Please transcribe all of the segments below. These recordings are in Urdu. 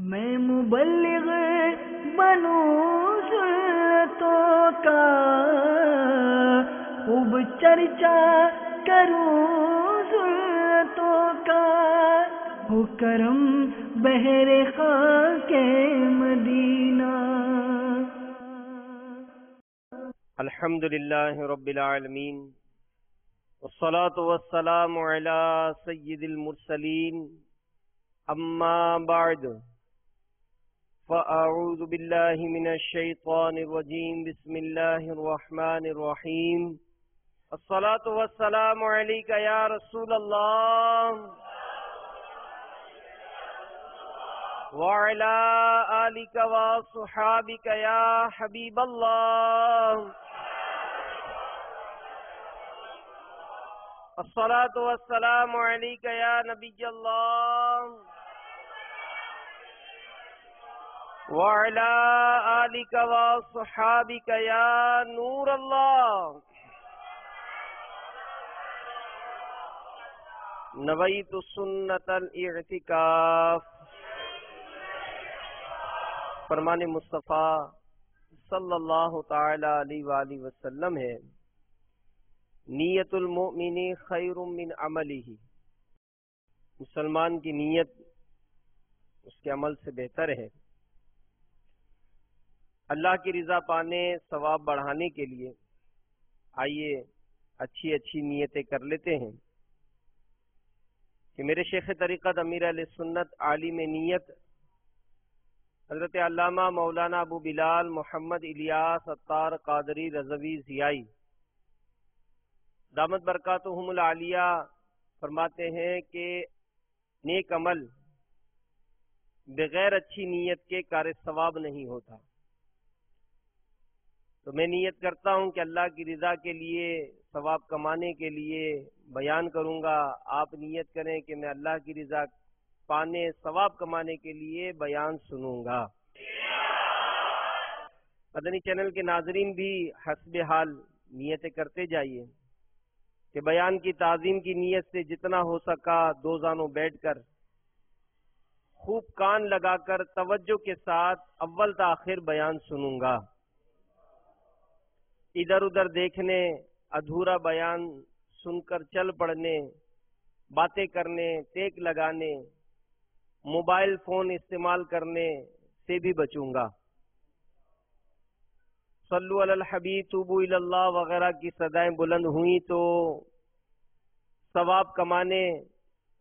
میں مبلغ بنوں سنتوں کا، خوب چرچا کروں سنتوں کا، ہو کرم بہر خاک مدینہ۔ الحمدللہ رب العالمین، والصلاة والسلام علی سید المرسلین، اما بعد فاعوذ باللہ من الشیطان الرجیم، بسم اللہ الرحمن الرحیم۔ الصلاة والسلام علیک یا رسول اللہ وعلی آلک وصحابک یا حبیب اللہ۔ الصلاة والسلام علیک یا نبی اللہ وعلی آلک وصحابک یا نور اللہ۔ نویت سنت الاعتکاف۔ فرمان مصطفیٰ صلی اللہ تعالی علیہ وآلہ وسلم ہے، نیت المؤمن خیر من عملہ۔ مسلمان کی نیت اس کے عمل سے بہتر ہے۔ اللہ کی رضا پانے، ثواب بڑھانے کے لیے آئیے اچھی اچھی نیتیں کر لیتے ہیں کہ میرے شیخ طریقت امیر اہل سنت عالم نیت حضرت علامہ مولانا ابو بلال محمد الیاس عطار قادری رضوی ضیائی دامت برکاتہم العالیہ فرماتے ہیں کہ نیک عمل بغیر اچھی نیت کے کار ثواب نہیں ہوتا۔ تو میں نیت کرتا ہوں کہ اللہ کی رضا کے لیے، ثواب کمانے کے لیے بیان کروں گا۔ آپ نیت کریں کہ میں اللہ کی رضا پانے، ثواب کمانے کے لیے بیان سنوں گا۔ مدنی چینل کے ناظرین بھی حسب حال نیتیں کرتے جائیے کہ بیان کی تعظیم کی نیت سے جتنا ہو سکا دو زانوں بیٹھ کر خوب کان لگا کر توجہ کے ساتھ اول تا آخر بیان سنوں گا۔ ادھر ادھر دیکھنے، ادھورا بیان سن کر چل پڑنے، باتیں کرنے، ٹیک لگانے، موبائل فون استعمال کرنے سے بھی بچوں گا۔ صلو علی الحبیب، توبو الی اللہ وغیرہ کی صدائیں بلند ہوئیں تو ثواب کمانے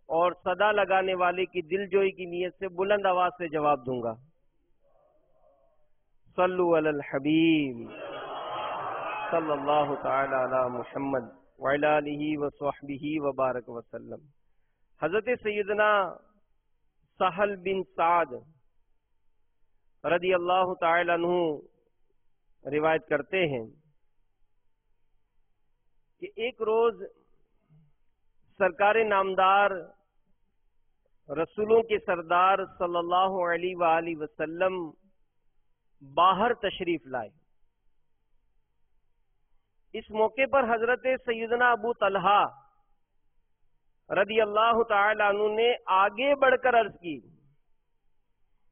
اور صدا لگانے والے کی دل جوئی کی نیت سے بلند آواز سے جواب دوں گا۔ صلو علی الحبیب صلی اللہ تعالی علی محمد وعلی آلہ وصحبہ وبارک وسلم۔ حضرت سیدنا سہل بن سعد رضی اللہ تعالی عنہ روایت کرتے ہیں کہ ایک روز سرکار نامدار، رسولوں کے سردار صلی اللہ علیہ وآلہ وسلم باہر تشریف لائے۔ اس موقع پر حضرت سیدنا ابو طلحہ رضی اللہ تعالی عنہ نے آگے بڑھ کر عرض کی،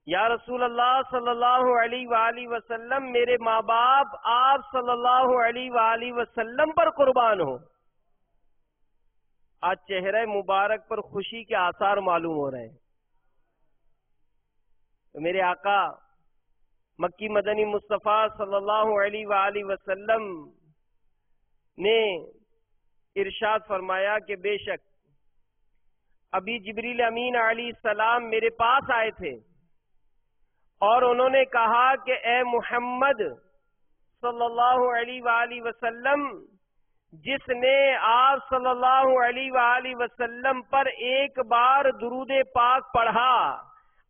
یا رسول اللہ صلی اللہ علیہ وآلہ وسلم، میرے ماں باپ آپ صلی اللہ علیہ وآلہ وسلم پر قربان ہو۔ آج چہرہ مبارک پر خوشی کے آثار معلوم ہو رہے ہیں۔ تو میرے آقا مکی مدنی مصطفیٰ صلی اللہ علیہ وآلہ وسلم نے ارشاد فرمایا کہ بے شک ابھی جبریل امین علیہ السلام میرے پاس آئے تھے اور انہوں نے کہا کہ اے محمد صلی اللہ علیہ وآلہ وسلم، جس نے آپ صلی اللہ علیہ وآلہ وسلم پر ایک بار درود پاک پڑھا،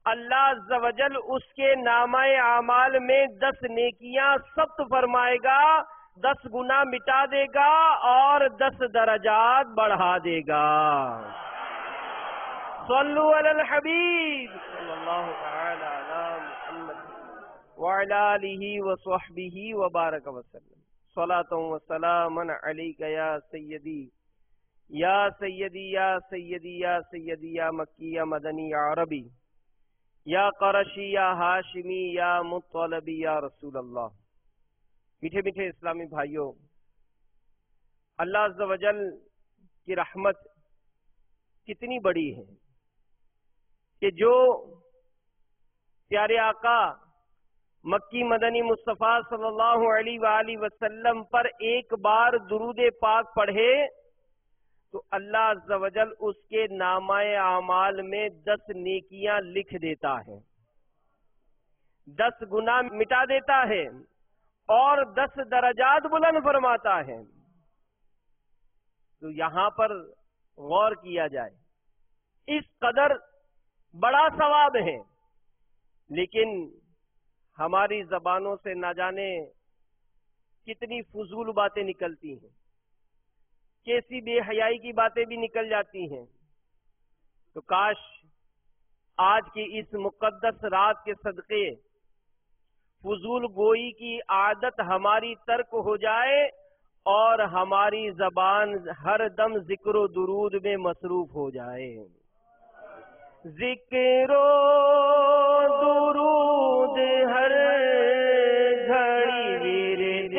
اللہ عز و جل اس کے نامہ اعمال میں 10 نیکیاں ثبت فرمائے گا، 10 گناہ مٹا دے گا اور 10 درجات بڑھا دے گا۔ صلو علی الحبیب صلی اللہ تعالی علی محمد وعلی آلہ وصحبہ وبارک وسلم۔ صلاۃ و سلام علیک یا سیدی یا سیدی یا سیدی یا سیدی یا مکی یا مدنی یا عربی یا قرشی یا ہاشمی یا مطلبی یا رسول اللہ۔ میٹھے میٹھے اسلامی بھائیوں، اللہ عز و جل کی رحمت کتنی بڑی ہے کہ جو پیارے آقا مکی مدنی مصطفیٰ صلی اللہ علیہ وآلہ وسلم پر ایک بار درود پاک پڑھے تو اللہ عز و جل اس کے نامہ اعمال میں 10 نیکیاں لکھ دیتا ہے، 10 گناہ مٹا دیتا ہے اور 10 درجات بلند فرماتا ہے۔ تو یہاں پر غور کیا جائے، اس قدر بڑا ثواب ہے، لیکن ہماری زبانوں سے نہ جانے کتنی فضول باتیں نکلتی ہیں، کیسی بے حیائی کی باتیں بھی نکل جاتی ہیں۔ تو کاش آج کی اس مقدس رات کے صدقے فضول گوئی کی عادت ہماری ترک ہو جائے اور ہماری زبان ہر دم ذکر و درود میں مصروف ہو جائے۔ ذکر و درود ہر گھڑی ورد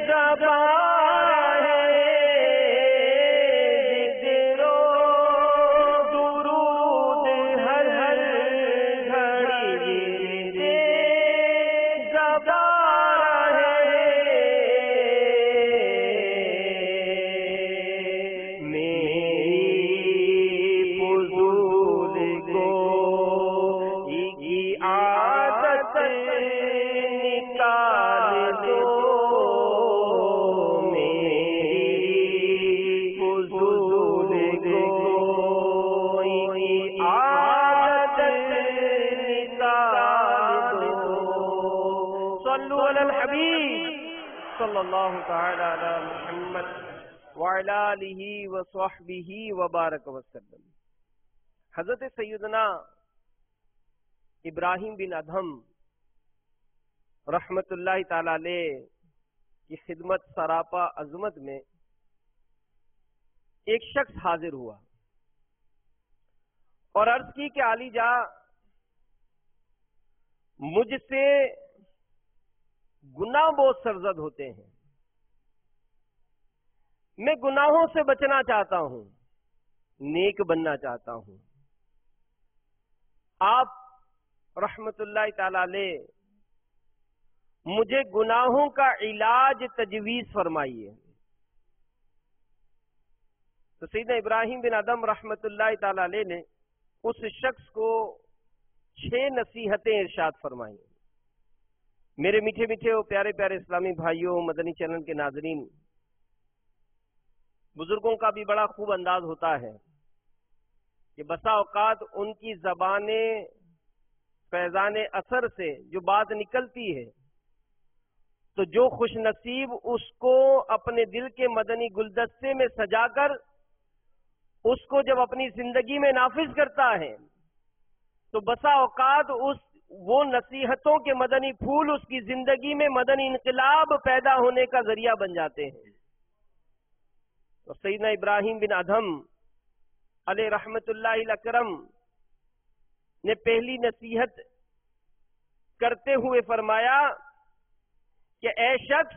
زبان ہے، ذکر و درود ہر گھڑی ورد زبان ہے، میری فضول گوئی کی عادت نکال دو، میری فضول گوئی کی عادت نکال دو۔ صلو علی الحبیب صلی اللہ تعالی علی محمد وعلی آلہ وصحبہ وبارک وسلم۔ حضرت سیدنا ابراہیم بن ادہم رحمت اللہ تعالی علیہ کی خدمت سراپا عظمت میں ایک شخص حاضر ہوا اور عرض کی کہ علی جا، مجھ سے گناہ بہت سرزد ہوتے ہیں، میں گناہوں سے بچنا چاہتا ہوں، نیک بننا چاہتا ہوں، آپ رحمت اللہ تعالی علیہ مجھے گناہوں کا علاج تجویز فرمائیے۔ تو سیدنا ابراہیم بن ادہم رحمت اللہ تعالی علیہ نے اس شخص کو 6 نصیحتیں ارشاد فرمائیں۔ میرے میٹھے میٹھے اور پیارے پیارے اسلامی بھائیوں، مدنی چینل کے ناظرین، بزرگوں کا بھی بڑا خوب انداز ہوتا ہے کہ بسا اوقات ان کی زبان فیضان اثر سے جو بات نکلتی ہے تو جو خوش نصیب اس کو اپنے دل کے مدنی گلدستے میں سجا کر اس کو جب اپنی زندگی میں نافذ کرتا ہے تو بسا اوقات وہ نصیحتوں کے مدنی پھول اس کی زندگی میں مدنی انقلاب پیدا ہونے کا ذریعہ بن جاتے ہیں۔ تو سیدنا ابراہیم بن ادہم علیہ رحمت اللہ الاکرم نے پہلی نصیحت کرتے ہوئے فرمایا کہ اے شخص،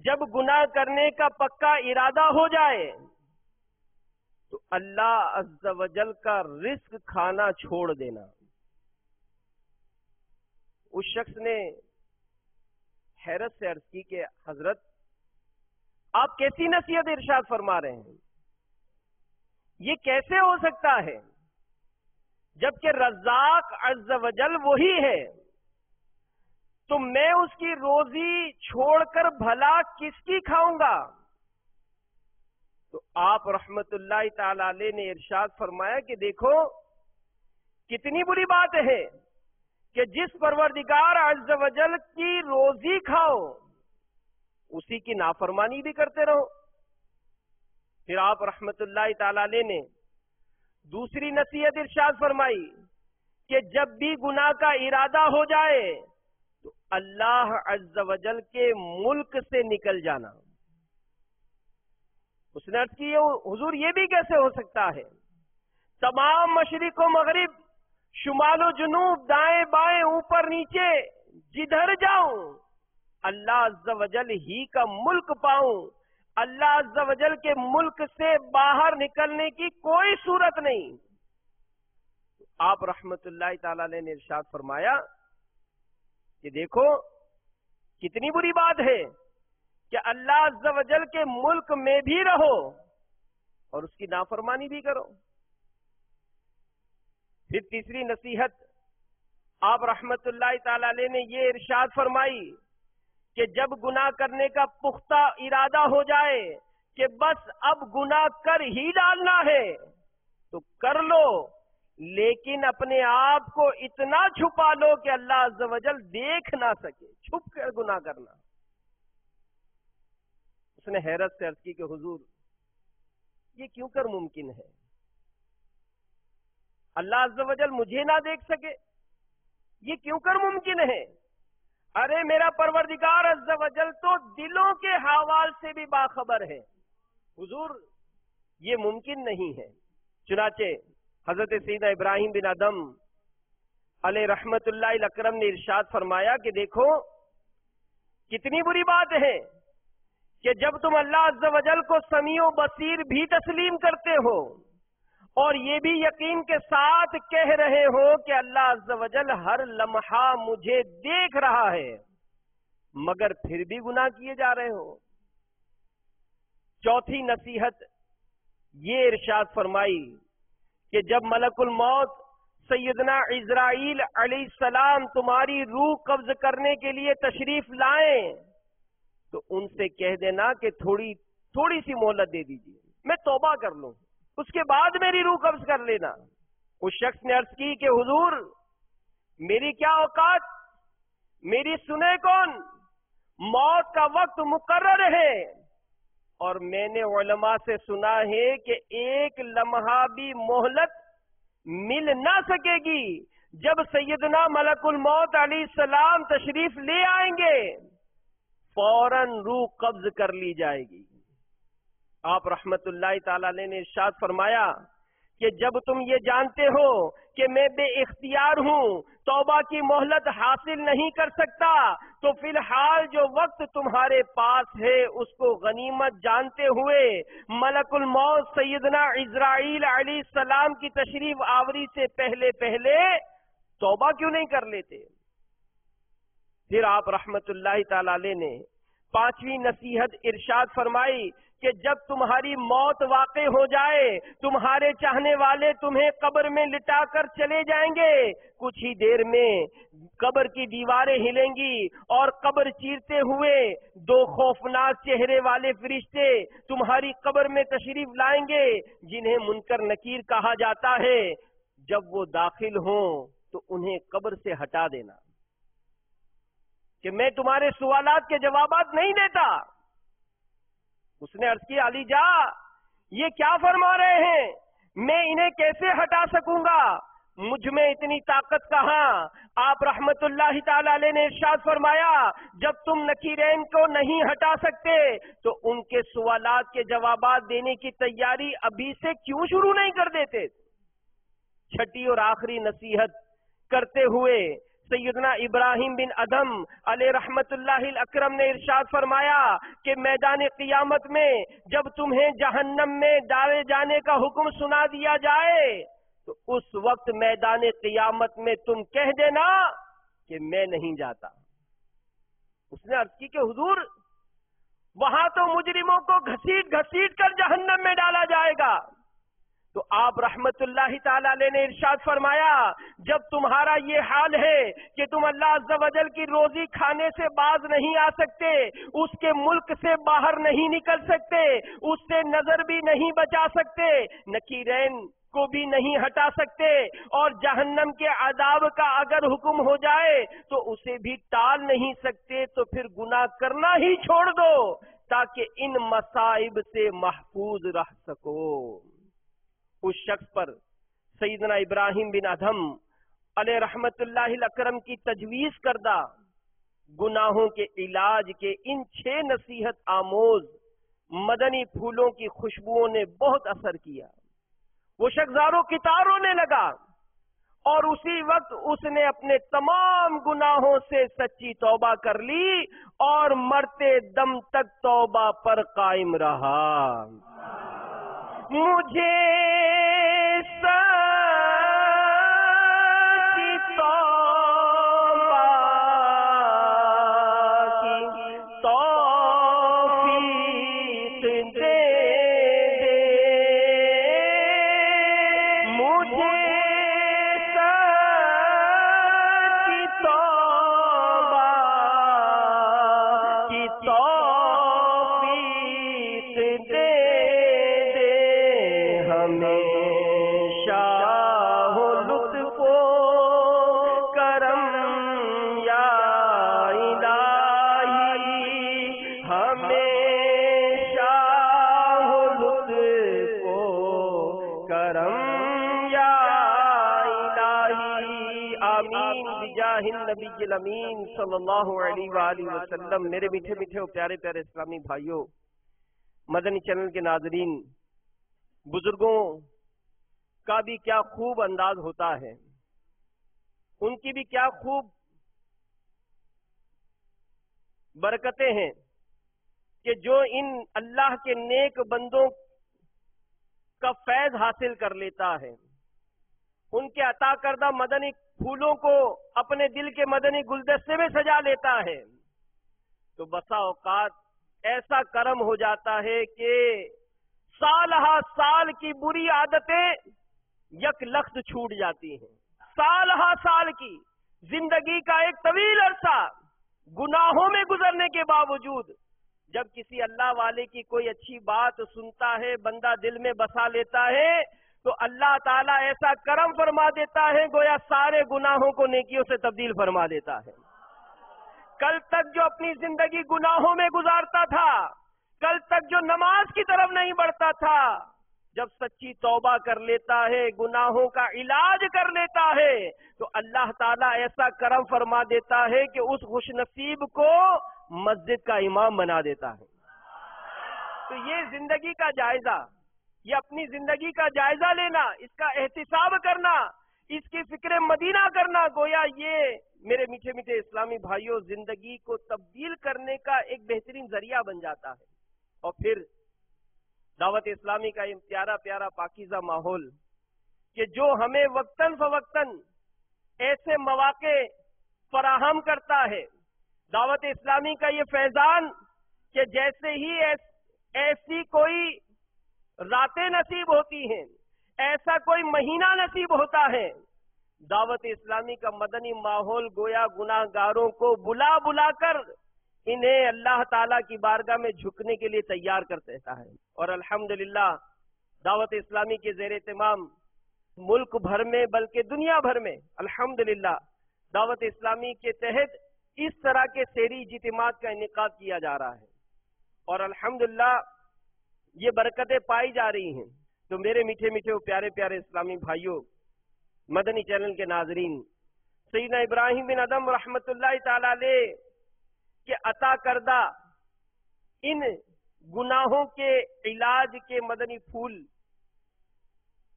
جب گناہ کرنے کا پکا ارادہ ہو جائے تو اللہ عز و جل کا رزق کھانا چھوڑ دینا۔ اس شخص نے حیرت سے عرض کی کہ حضرت، آپ کیسی نصیحت ارشاد فرما رہے ہیں؟ یہ کیسے ہو سکتا ہے جبکہ رزاق عز و جل وہی ہے؟ تو میں اس کی روزی چھوڑ کر بھلا کس کی کھاؤں گا؟ تو آپ رحمت اللہ تعالی علیہ نے ارشاد فرمایا کہ دیکھو کتنی بری بات ہے کہ جس پروردگار عز و جل کی روزی کھاؤ اسی کی نافرمانی بھی کرتے رہو۔ پھر آپ رحمت اللہ تعالی علیہ نے دوسری نصیحت ارشاد فرمائی کہ جب بھی گناہ کا ارادہ ہو جائے تو اللہ عز و جل کے ملک سے نکل جانا۔ اس نے عرض کی حضور یہ بھی کیسے ہو سکتا ہے؟ تمام مشرق و مغرب شمال و جنوب، دائیں بائیں، اوپر نیچے، جدھر جاؤں اللہ عز و جل ہی کا ملک پاؤں، اللہ عز و جل کے ملک سے باہر نکلنے کی کوئی صورت نہیں۔ آپ رحمت اللہ تعالی علیہ نے ارشاد فرمایا کہ دیکھو کتنی بری بات ہے کہ اللہ عز و جل کے ملک میں بھی رہو اور اس کی نافرمانی بھی کرو۔ پھر تیسری نصیحت آپ رحمت اللہ تعالی علیہ نے یہ ارشاد فرمائی کہ جب گناہ کرنے کا پختہ ارادہ ہو جائے کہ بس اب گناہ کر ہی ڈالنا ہے تو کر لو، لیکن اپنے آپ کو اتنا چھپا لو کہ اللہ عز و جل دیکھ نہ سکے، چھپ کر گناہ کرنا۔ اس نے حیرت سے عرض کی کہ حضور یہ کیوں کر ممکن ہے؟ اللہ عز و جل مجھے نہ دیکھ سکے، یہ کیوں کر ممکن ہے؟ ارے میرا پروردگار عز و جل تو دلوں کے حوال سے بھی باخبر ہے۔ حضور یہ ممکن نہیں ہے۔ چنانچہ حضرت سیدنا ابراہیم بن ادم علیہ رحمت اللہ الاکرم نے ارشاد فرمایا کہ دیکھو کتنی بری بات ہے کہ جب تم اللہ عز و جل کو سمیع و بصیر بھی تسلیم کرتے ہو اور یہ بھی یقین کے ساتھ کہہ رہے ہو کہ اللہ عز و جل ہر لمحہ مجھے دیکھ رہا ہے، مگر پھر بھی گناہ کیے جا رہے ہو۔ چوتھی نصیحت یہ ارشاد فرمائی کہ جب ملک الموت سیدنا عزرائیل علیہ السلام تمہاری روح قبض کرنے کے لیے تشریف لائیں تو ان سے کہہ دینا کہ تھوڑی سی مہلت دے دیجیے، میں توبہ کر لوں، اس کے بعد میری روح قبض کر لینا۔ اس شخص نے عرض کی کہ حضور میری کیا اوقات، میری سنے کون، موت کا وقت مقرر ہے، اور میں نے علماء سے سنا ہے کہ ایک لمحہ بھی مہلت مل نہ سکے گی۔ جب سیدنا ملک الموت علیہ السلام تشریف لے آئیں گے فوراً روح قبض کر لی جائے گی۔ آپ رحمت اللہ تعالی علیہ نے ارشاد فرمایا کہ جب تم یہ جانتے ہو کہ میں بے اختیار ہوں، توبہ کی مہلت حاصل نہیں کر سکتا، تو فی الحال جو وقت تمہارے پاس ہے اس کو غنیمت جانتے ہوئے ملک الموت سیدنا عزرائیل علیہ السلام کی تشریف آوری سے پہلے توبہ کیوں نہیں کر لیتے؟ پھر آپ رحمت اللہ تعالی علیہ نے پانچویں نصیحت ارشاد فرمائی کہ جب تمہاری موت واقع ہو جائے تمہارے چاہنے والے تمہیں قبر میں لٹا کر چلے جائیں گے، کچھ ہی دیر میں قبر کی دیواریں ہلیں گی اور قبر چیرتے ہوئے دو خوفناک چہرے والے فرشتے تمہاری قبر میں تشریف لائیں گے جنہیں منکر نکیر کہا جاتا ہے۔ جب وہ داخل ہوں تو انہیں قبر سے ہٹا دینا کہ میں تمہارے سوالات کے جوابات نہیں دیتا۔ اس نے عرض کی علی جا یہ کیا فرما رہے ہیں، میں انہیں کیسے ہٹا سکوں گا، مجھ میں اتنی طاقت کہاں؟ آپ رحمت اللہ تعالی علیہ نے ارشاد فرمایا جب تم نکیرین کو نہیں ہٹا سکتے تو ان کے سوالات کے جوابات دینے کی تیاری ابھی سے کیوں شروع نہیں کر دیتے؟ چھٹی اور آخری نصیحت کرتے ہوئے سیدنا ابراہیم بن ادم علیہ رحمت اللہ الاکرم نے ارشاد فرمایا کہ میدان قیامت میں جب تمہیں جہنم میں ڈالے جانے کا حکم سنا دیا جائے تو اس وقت میدان قیامت میں تم کہہ دینا کہ میں نہیں جاتا۔ اس نے عرض کی کہ حضور وہاں تو مجرموں کو گھسیٹ گھسیٹ کر جہنم میں ڈالا جائے گا۔ تو آپ رحمت اللہ تعالی علیہ نے ارشاد فرمایا جب تمہارا یہ حال ہے کہ تم اللہ عز و جل کی روزی کھانے سے باز نہیں آ سکتے، اس کے ملک سے باہر نہیں نکل سکتے، اس سے نظر بھی نہیں بچا سکتے، نکیرین کو بھی نہیں ہٹا سکتے، اور جہنم کے عذاب کا اگر حکم ہو جائے تو اسے بھی ٹال نہیں سکتے، تو پھر گناہ کرنا ہی چھوڑ دو تاکہ ان مصائب سے محفوظ رہ سکو۔ اس شخص پر سیدنا ابراہیم بن ادم علیہ رحمت اللہ الاکرم کی تجویز کردہ گناہوں کے علاج کے ان 6 نصیحت آموز مدنی پھولوں کی خوشبوؤں نے بہت اثر کیا۔ وہ شخص زاروں کتار رونے لگا، اور اسی وقت اس نے اپنے تمام گناہوں سے سچی توبہ کر لی اور مرتے دم تک توبہ پر قائم رہا. مجھے سچی توبہ کی توفیق دے دے. مجھے نبی الامین صلی اللہ علیہ وآلہ وسلم. میرے میٹھے میٹھے اور پیارے پیارے اسلامی بھائیوں، مدنی چینل کے ناظرین، بزرگوں کا بھی کیا خوب انداز ہوتا ہے، ان کی بھی کیا خوب برکتیں ہیں کہ جو ان اللہ کے نیک بندوں کا فیض حاصل کر لیتا ہے، ان کے عطا کردہ مدنی پھولوں کو اپنے دل کے مدنی گلدستے میں سجا لیتا ہے، تو بسا اوقات ایسا کرم ہو جاتا ہے کہ سال ہا سال کی بری عادتیں یک لخت چھوٹ جاتی ہیں. سال ہا سال کی زندگی کا ایک طویل عرصہ گناہوں میں گزرنے کے باوجود جب کسی اللہ والے کی کوئی اچھی بات سنتا ہے، بندہ دل میں بسا لیتا ہے، تو اللہ تعالیٰ ایسا کرم فرما دیتا ہے گویا سارے گناہوں کو نیکیوں سے تبدیل فرما دیتا ہے. کل تک جو اپنی زندگی گناہوں میں گزارتا تھا، کل تک جو نماز کی طرف نہیں بڑھتا تھا، جب سچی توبہ کر لیتا ہے، گناہوں کا علاج کر لیتا ہے، تو اللہ تعالیٰ ایسا کرم فرما دیتا ہے کہ اس خوش نصیب کو مسجد کا امام بنا دیتا ہے. تو یہ زندگی کا جائزہ، یہ اپنی زندگی کا جائزہ لینا، اس کا احتساب کرنا، اس کی فکر مدینہ کرنا، گویا یہ میرے میٹھے میٹھے اسلامی بھائیوں زندگی کو تبدیل کرنے کا ایک بہترین ذریعہ بن جاتا ہے. اور پھر دعوت اسلامی کا یہ پیارا پیارا پاکیزہ ماحول کہ جو ہمیں وقتاً فوقتاً ایسے مواقع فراہم کرتا ہے، دعوت اسلامی کا یہ فیضان کہ جیسے ہی ایسی کوئی راتیں نصیب ہوتی ہیں، ایسا کوئی مہینہ نصیب ہوتا ہے، دعوت اسلامی کا مدنی ماحول گویا گناہ گاروں کو بلا بلا کر انہیں اللہ تعالیٰ کی بارگاہ میں جھکنے کے لیے تیار کر دیتا ہے. اور الحمدللہ دعوت اسلامی کے زیر اہتمام ملک بھر میں بلکہ دنیا بھر میں الحمدللہ دعوت اسلامی کے تحت اس طرح کے سیری اجتماعات کا انعقاد کیا جا رہا ہے، اور الحمدللہ یہ برکتیں پائی جا رہی ہیں. تو میرے میٹھے میٹھے اور پیارے پیارے اسلامی بھائیوں، مدنی چینل کے ناظرین، سیدنا ابراہیم بن ادم رحمت اللہ تعالی علیہ کے عطا کردہ ان گناہوں کے علاج کے مدنی پھول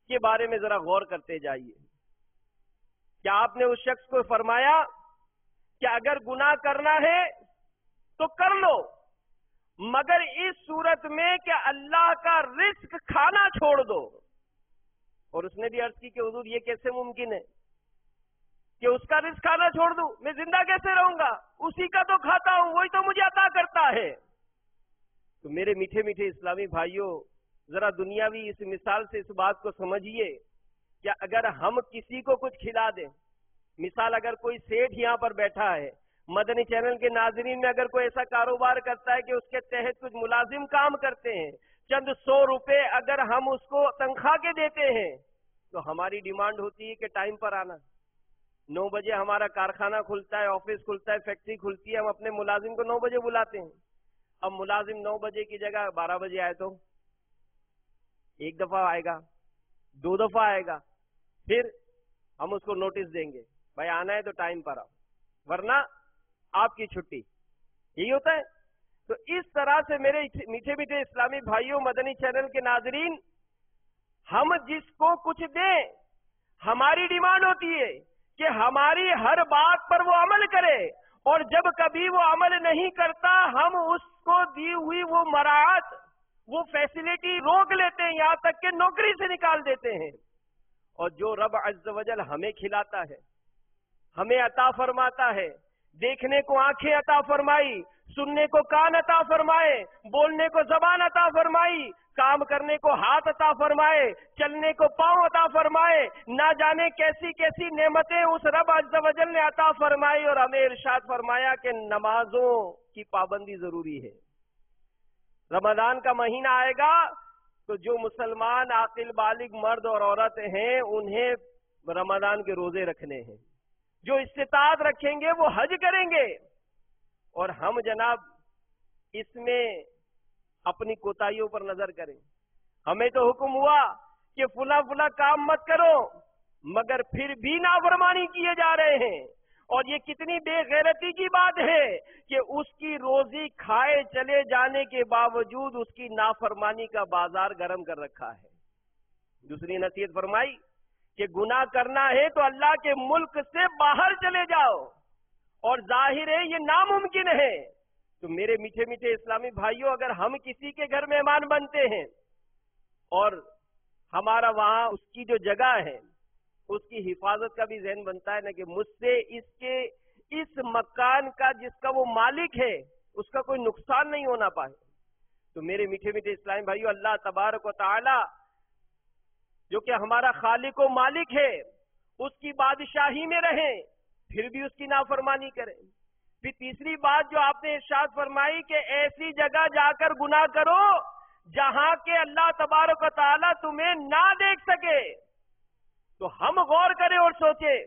کے بارے میں ذرا غور کرتے جائیے. کیا آپ نے اس شخص کو فرمایا کہ اگر گناہ کرنا ہے تو کر لو، مگر اس صورت میں کہ اللہ کا رزق کھانا چھوڑ دو. اور اس نے بھی عرض کی کہ حضور یہ کیسے ممکن ہے کہ اس کا رزق کھانا چھوڑ دوں، میں زندہ کیسے رہوں گا، اسی کا تو کھاتا ہوں، وہی تو مجھے عطا کرتا ہے. تو میرے میٹھے میٹھے اسلامی بھائیوں، ذرا دنیاوی اس مثال سے اس بات کو سمجھیے کہ اگر ہم کسی کو کچھ کھلا دیں، مثال اگر کوئی سیٹھ یہاں پر بیٹھا ہے، مدنی چینل کے ناظرین میں اگر کوئی ایسا کاروبار کرتا ہے کہ اس کے تحت کچھ ملازم کام کرتے ہیں، چند 100 روپے اگر ہم اس کو تنخواہ کے دیتے ہیں، تو ہماری ڈیمانڈ ہوتی ہے کہ ٹائم پر آنا. 9 بجے ہمارا کارخانہ کھلتا ہے، آفس کھلتا ہے، فیکٹری کھلتی ہے، ہم اپنے ملازم کو 9 بجے بلاتے ہیں. اب ملازم 9 بجے کی جگہ 12 بجے آئے تو ایک دفعہ آئے گا، 2 دفعہ آئے گا، پھر ہم اس کو نوٹس دیں گے، بھائی آنا ہے تو ٹائم پر آؤ ورنہ آپ کی چھٹی. یہی ہوتا ہے. تو اس طرح سے میرے میٹھے میٹھے اسلامی بھائیوں، مدنی چینل کے ناظرین، ہم جس کو کچھ دیں، ہماری ڈیمانڈ ہوتی ہے کہ ہماری ہر بات پر وہ عمل کرے، اور جب کبھی وہ عمل نہیں کرتا ہم اس کو دی ہوئی وہ مراعات، وہ فیسلٹی روک لیتے ہیں، یہاں تک کہ نوکری سے نکال دیتے ہیں۔ اور جو رب عز و جل ہمیں کھلاتا ہے، ہمیں عطا فرماتا ہے، دیکھنے کو آنکھیں عطا فرمائی، سننے کو کان عطا فرمائے، بولنے کو زبان عطا فرمائی، کام کرنے کو ہاتھ عطا فرمائے، چلنے کو پاؤں عطا فرمائے، نہ جانے کیسی کیسی نعمتیں اس رب عز و جل نے عطا فرمائی، اور ہمیں ارشاد فرمایا کہ نمازوں کی پابندی ضروری ہے۔ رمضان کا مہینہ آئے گا تو جو مسلمان عاقل بالغ مرد اور عورت ہیں انہیں رمضان کے روزے رکھنے ہیں، جو استطاعت رکھیں گے وہ حج کریں گے، اور ہم جناب اس میں اپنی کوتاہیوں پر نظر کریں۔ ہمیں تو حکم ہوا کہ فلاں فلاں کام مت کرو، مگر پھر بھی نافرمانی کیے جا رہے ہیں، اور یہ کتنی بے غیرتی کی بات ہے کہ اس کی روزی کھائے چلے جانے کے باوجود اس کی نافرمانی کا بازار گرم کر رکھا ہے۔ دوسری نصیحت فرمائی کہ گناہ کرنا ہے تو اللہ کے ملک سے باہر چلے جاؤ، اور ظاہر ہے یہ ناممکن ہے۔ تو میرے میٹھے میٹھے اسلامی بھائیوں، اگر ہم کسی کے گھر مہمان بنتے ہیں اور ہمارا وہاں اس کی جو جگہ ہے اس کی حفاظت کا بھی ذہن بنتا ہے نا کہ مجھ سے اس مکان کا جس کا وہ مالک ہے اس کا کوئی نقصان نہیں ہونا پائے۔ تو میرے میٹھے میٹھے اسلامی بھائیوں، اللہ تبارک و تعالی جو کہ ہمارا خالق و مالک ہے اس کی بادشاہی میں رہیں، پھر بھی اس کی نافرمانی کریں۔ پھر تیسری بات جو آپ نے ارشاد فرمائی کہ ایسی جگہ جا کر گناہ کرو جہاں کے اللہ تبارک و تعالی تمہیں نہ دیکھ سکے۔ تو ہم غور کریں اور سوچیں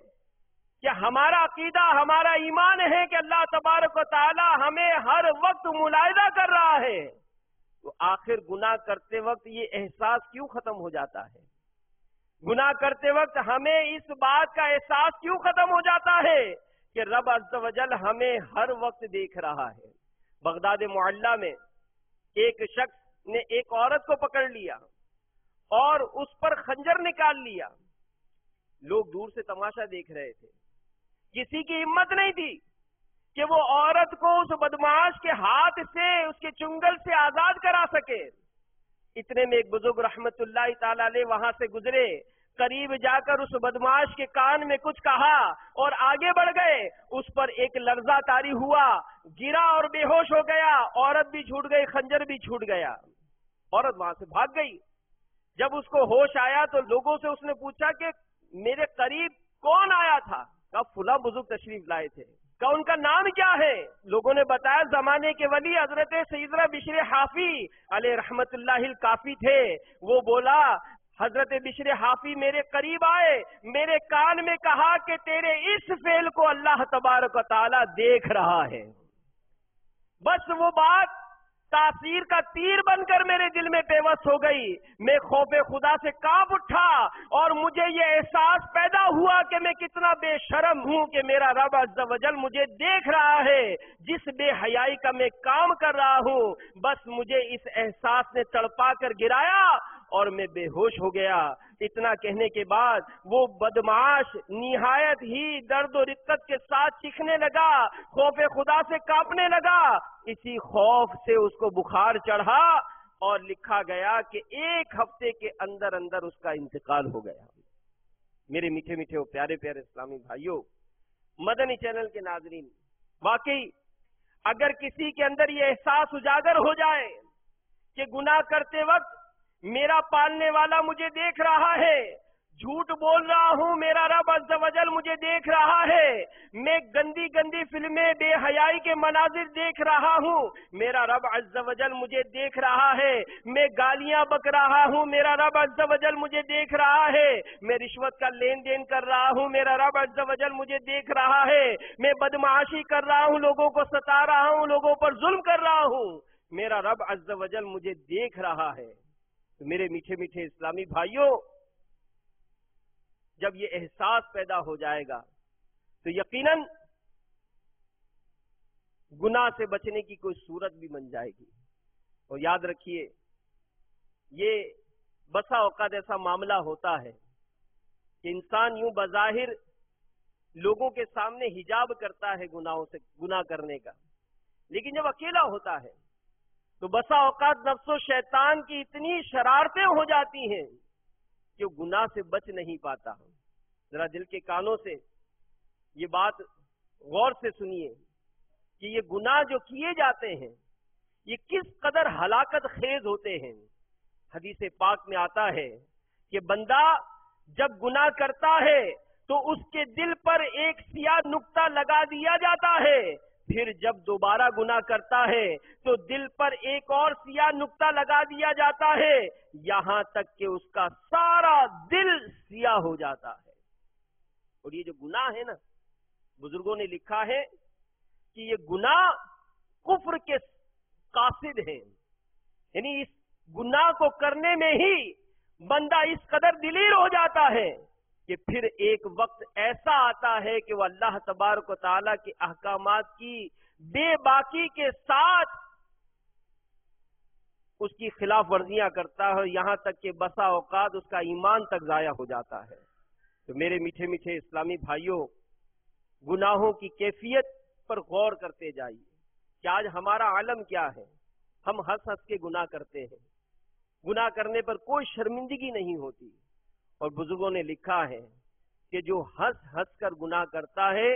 کہ ہمارا عقیدہ، ہمارا ایمان ہے کہ اللہ تبارک و تعالی ہمیں ہر وقت ملاحظہ کر رہا ہے، تو آخر گناہ کرتے وقت یہ احساس کیوں ختم ہو جاتا ہے؟ گناہ کرتے وقت ہمیں اس بات کا احساس کیوں ختم ہو جاتا ہے کہ رب عز و جل ہمیں ہر وقت دیکھ رہا ہے؟ بغداد معلیٰ میں ایک شخص نے ایک عورت کو پکڑ لیا اور اس پر خنجر نکال لیا۔ لوگ دور سے تماشا دیکھ رہے تھے، کسی کی ہمت نہیں تھی کہ وہ عورت کو اس بدمعاش کے ہاتھ سے، اس کے چنگل سے آزاد کرا سکے۔ اتنے میں ایک بزرگ رحمت اللہ تعالی علیہ وہاں سے گزرے، قریب جا کر اس بدمعاش کے کان میں کچھ کہا اور آگے بڑھ گئے۔ اس پر ایک لرزہ طاری ہوا، گرا اور بے ہوش ہو گیا، عورت بھی چھوٹ گئی، خنجر بھی چھوٹ گیا۔ عورت وہاں سے بھاگ گئی۔ جب اس کو ہوش آیا تو لوگوں سے اس نے پوچھا کہ میرے قریب کون آیا تھا؟ کہا فلاں بزرگ تشریف لائے تھے۔ کہا ان کا نام کیا ہے؟ لوگوں نے بتایا زمانے کے ولی حضرت سیدنا بشر حافی علیہ رحمت اللہ الکافی تھے۔ وہ بولا حضرت بشر حافی میرے قریب آئے، میرے کان میں کہا کہ تیرے اس فعل کو اللہ تبارک و تعالی دیکھ رہا ہے۔ بس وہ بات تاثیر کا تیر بن کر میرے دل میں پیوست ہو گئی۔ میں خوف خدا سے کانپ اٹھا اور مجھے یہ احساس پیدا ہوا کہ میں کتنا بے شرم ہوں کہ میرا رب عز و جل مجھے دیکھ رہا ہے، جس بے حیائی کا میں کام کر رہا ہوں۔ بس مجھے اس احساس نے تڑپا کر گرایا اور میں بے ہوش ہو گیا۔ اتنا کہنے کے بعد وہ بدمعاش نہایت ہی درد و رقت کے ساتھ چیخنے لگا، خوف خدا سے کانپنے لگا۔ اسی خوف سے اس کو بخار چڑھا اور لکھا گیا کہ 1 ہفتے کے اندر اندر اس کا انتقال ہو گیا۔ میرے میٹھے میٹھے اور پیارے پیارے اسلامی بھائیوں، مدنی چینل کے ناظرین، واقعی اگر کسی کے اندر یہ احساس اجاگر ہو جائے کہ گناہ کرتے وقت میرا پالنے والا مجھے دیکھ رہا ہے، جھوٹ بول رہا ہوں، میرا رب عز و جل مجھے دیکھ رہا ہے، میں گندی گندی فلمیں، بے حیائی کے مناظر دیکھ رہا ہوں، میرا رب عز و جل مجھے دیکھ رہا ہے، میں گالیاں بک رہا ہوں، میرا رب عز و جل مجھے دیکھ رہا ہے، میں رشوت کا لین دین کر رہا ہوں، میرا رب عز و جل مجھے دیکھ رہا ہے، میں بدمعاشی کر رہا ہوں، لوگوں کو ستا رہا ہوں، لوگوں پر ظلم کر رہا ہوں، میرا رب عز و جل مجھے دیکھ رہا ہے۔ تو میرے میٹھے میٹھے اسلامی بھائیوں، جب یہ احساس پیدا ہو جائے گا تو یقیناً گناہ سے بچنے کی کوئی صورت بھی بن جائے گی۔ اور یاد رکھیے، یہ بسا اوقات ایسا معاملہ ہوتا ہے کہ انسان یوں بظاہر لوگوں کے سامنے حجاب کرتا ہے گناہوں سے، گناہ کرنے کا، لیکن جب اکیلا ہوتا ہے تو بسا اوقات نفس و شیطان کی اتنی شرارتیں ہو جاتی ہیں کہ وہ گناہ سے بچ نہیں پاتا۔ ذرا دل کے کانوں سے یہ بات غور سے سنیے کہ یہ گناہ جو کیے جاتے ہیں یہ کس قدر ہلاکت خیز ہوتے ہیں۔ حدیث پاک میں آتا ہے کہ بندہ جب گناہ کرتا ہے تو اس کے دل پر ایک سیاہ نقطہ لگا دیا جاتا ہے، پھر جب دوبارہ گناہ کرتا ہے تو دل پر ایک اور سیاہ نقطہ لگا دیا جاتا ہے، یہاں تک کہ اس کا سارا دل سیاہ ہو جاتا ہے۔ اور یہ جو گناہ ہے نا، بزرگوں نے لکھا ہے کہ یہ گناہ کفر کے قاصد ہیں، یعنی اس گناہ کو کرنے میں ہی بندہ اس قدر دلیر ہو جاتا ہے کہ پھر ایک وقت ایسا آتا ہے کہ وہ اللہ تبارک و تعالیٰ کے احکامات کی بے باکی کے ساتھ اس کی خلاف ورزیاں کرتا ہے، یہاں تک کہ بسا اوقات اس کا ایمان تک ضائع ہو جاتا ہے۔ تو میرے میٹھے میٹھے اسلامی بھائیوں، گناہوں کی کیفیت پر غور کرتے جائیے کہ آج ہمارا عالم کیا ہے۔ ہم ہنس ہنس کے گناہ کرتے ہیں، گناہ کرنے پر کوئی شرمندگی نہیں ہوتی، اور بزرگوں نے لکھا ہے کہ جو ہنس ہنس کر گناہ کرتا ہے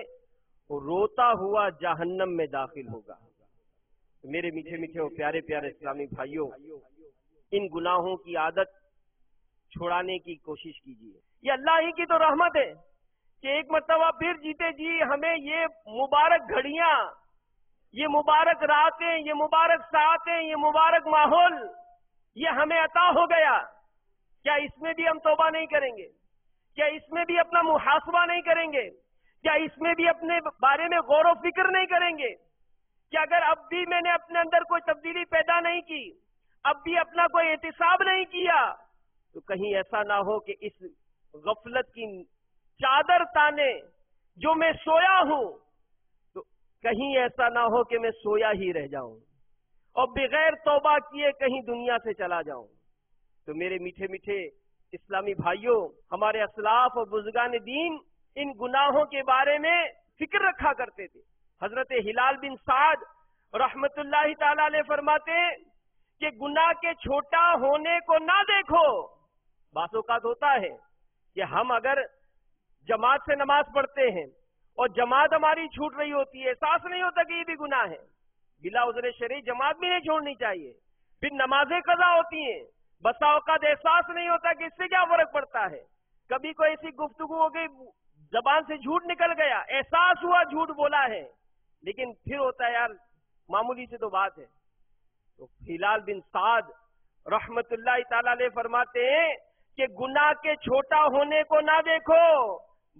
وہ روتا ہوا جہنم میں داخل ہوگا۔ میرے میٹھے میٹھے اور پیارے پیارے اسلامی بھائیوں، ان گناہوں کی عادت چھوڑانے کی کوشش کیجیے۔ یہ اللہ ہی کی تو رحمت ہے کہ ایک مرتبہ پھر جیتے جی ہمیں یہ مبارک گھڑیاں، یہ مبارک راتیں، یہ مبارک ساعتیں، یہ مبارک ماحول یہ ہمیں عطا ہو گیا۔ کیا اس میں بھی ہم توبہ نہیں کریں گے؟ کیا اس میں بھی اپنا محاسبہ نہیں کریں گے؟ کیا اس میں بھی اپنے بارے میں غور و فکر نہیں کریں گے؟ کہ اگر اب بھی میں نے اپنے اندر کوئی تبدیلی پیدا نہیں کی، اب بھی اپنا کوئی احتساب نہیں کیا، تو کہیں ایسا نہ ہو کہ اس غفلت کی چادر تانے جو میں سویا ہوں، تو کہیں ایسا نہ ہو کہ میں سویا ہی رہ جاؤں اور بغیر توبہ کیے کہیں دنیا سے چلا جاؤں۔ تو میرے میٹھے میٹھے اسلامی بھائیوں، ہمارے اسلاف اور بزرگان دین ان گناہوں کے بارے میں فکر رکھا کرتے تھے۔ حضرت ہلال بن سعد رحمت اللہ تعالی علیہ فرماتے کہ گناہ کے چھوٹا ہونے کو نہ دیکھو۔ بعض اوقات ہوتا ہے کہ ہم اگر جماعت سے نماز پڑھتے ہیں اور جماعت ہماری چھوٹ رہی ہوتی ہے، احساس نہیں ہوتا کہ یہ بھی گناہ ہے، بلا عذر شرعی جماعت بھی نہیں چھوڑنی چاہیے۔ پھر نمازیں قضا ہوتی ہیں، بسا اوقات احساس نہیں ہوتا کہ اس سے کیا فرق پڑتا ہے۔ کبھی کوئی ایسی گفتگو ہو گئی، زبان سے جھوٹ نکل گیا، احساس ہوا جھوٹ بولا ہے، لیکن پھر ہوتا ہے یار معمولی سے تو بات ہے۔ تو ہلال بن سعد رحمت اللہ تعالی علیہ فرماتے ہیں کہ گناہ کے چھوٹا ہونے کو نہ دیکھو،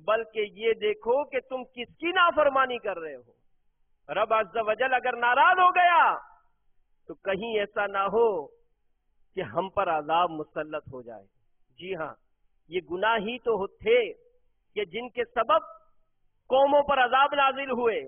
بلکہ یہ دیکھو کہ تم کس کی نافرمانی کر رہے ہو۔ رب عز و جل اگر ناراض ہو گیا تو کہیں ایسا نہ ہو کہ ہم پر عذاب مسلط ہو جائے۔ جی ہاں، یہ گناہ ہی تو تھے کہ جن کے سبب قوموں پر عذاب نازل ہوئے،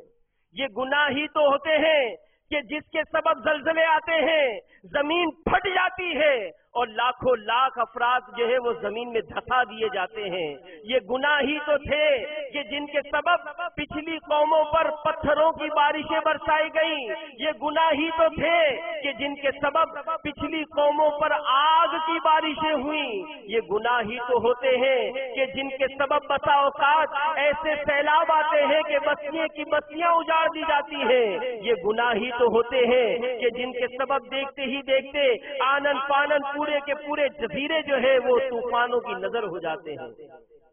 یہ گناہ ہی تو ہوتے ہیں کہ جس کے سبب زلزلے آتے ہیں، زمین پھٹ جاتی ہے اور لاکھوں لاکھ افراد جو ہے وہ زمین میں دھسا دیے جاتے ہیں۔ یہ گناہ ہی تو تھے کہ جن کے سبب پچھلی قوموں پر پتھروں کی بارشیں برسائی گئیں۔ یہ گناہ ہی تو تھے کہ جن کے سبب پچھلی قوموں پر آگ کی بارشیں ہوئیں۔ یہ گناہ ہی تو ہوتے ہیں کہ جن کے سبب بسا اوقات ایسے سیلاب آتے ہیں کہ بستیاں کی بستیاں اجاڑ دی جاتی ہیں۔ یہ گناہ ہی تو ہوتے ہیں کہ جن کے سبب دیکھتے ہی دیکھتے آنن پانن پورے کے پورے جزیرے جو ہے وہ طوفانوں کی نظر ہو جاتے ہیں۔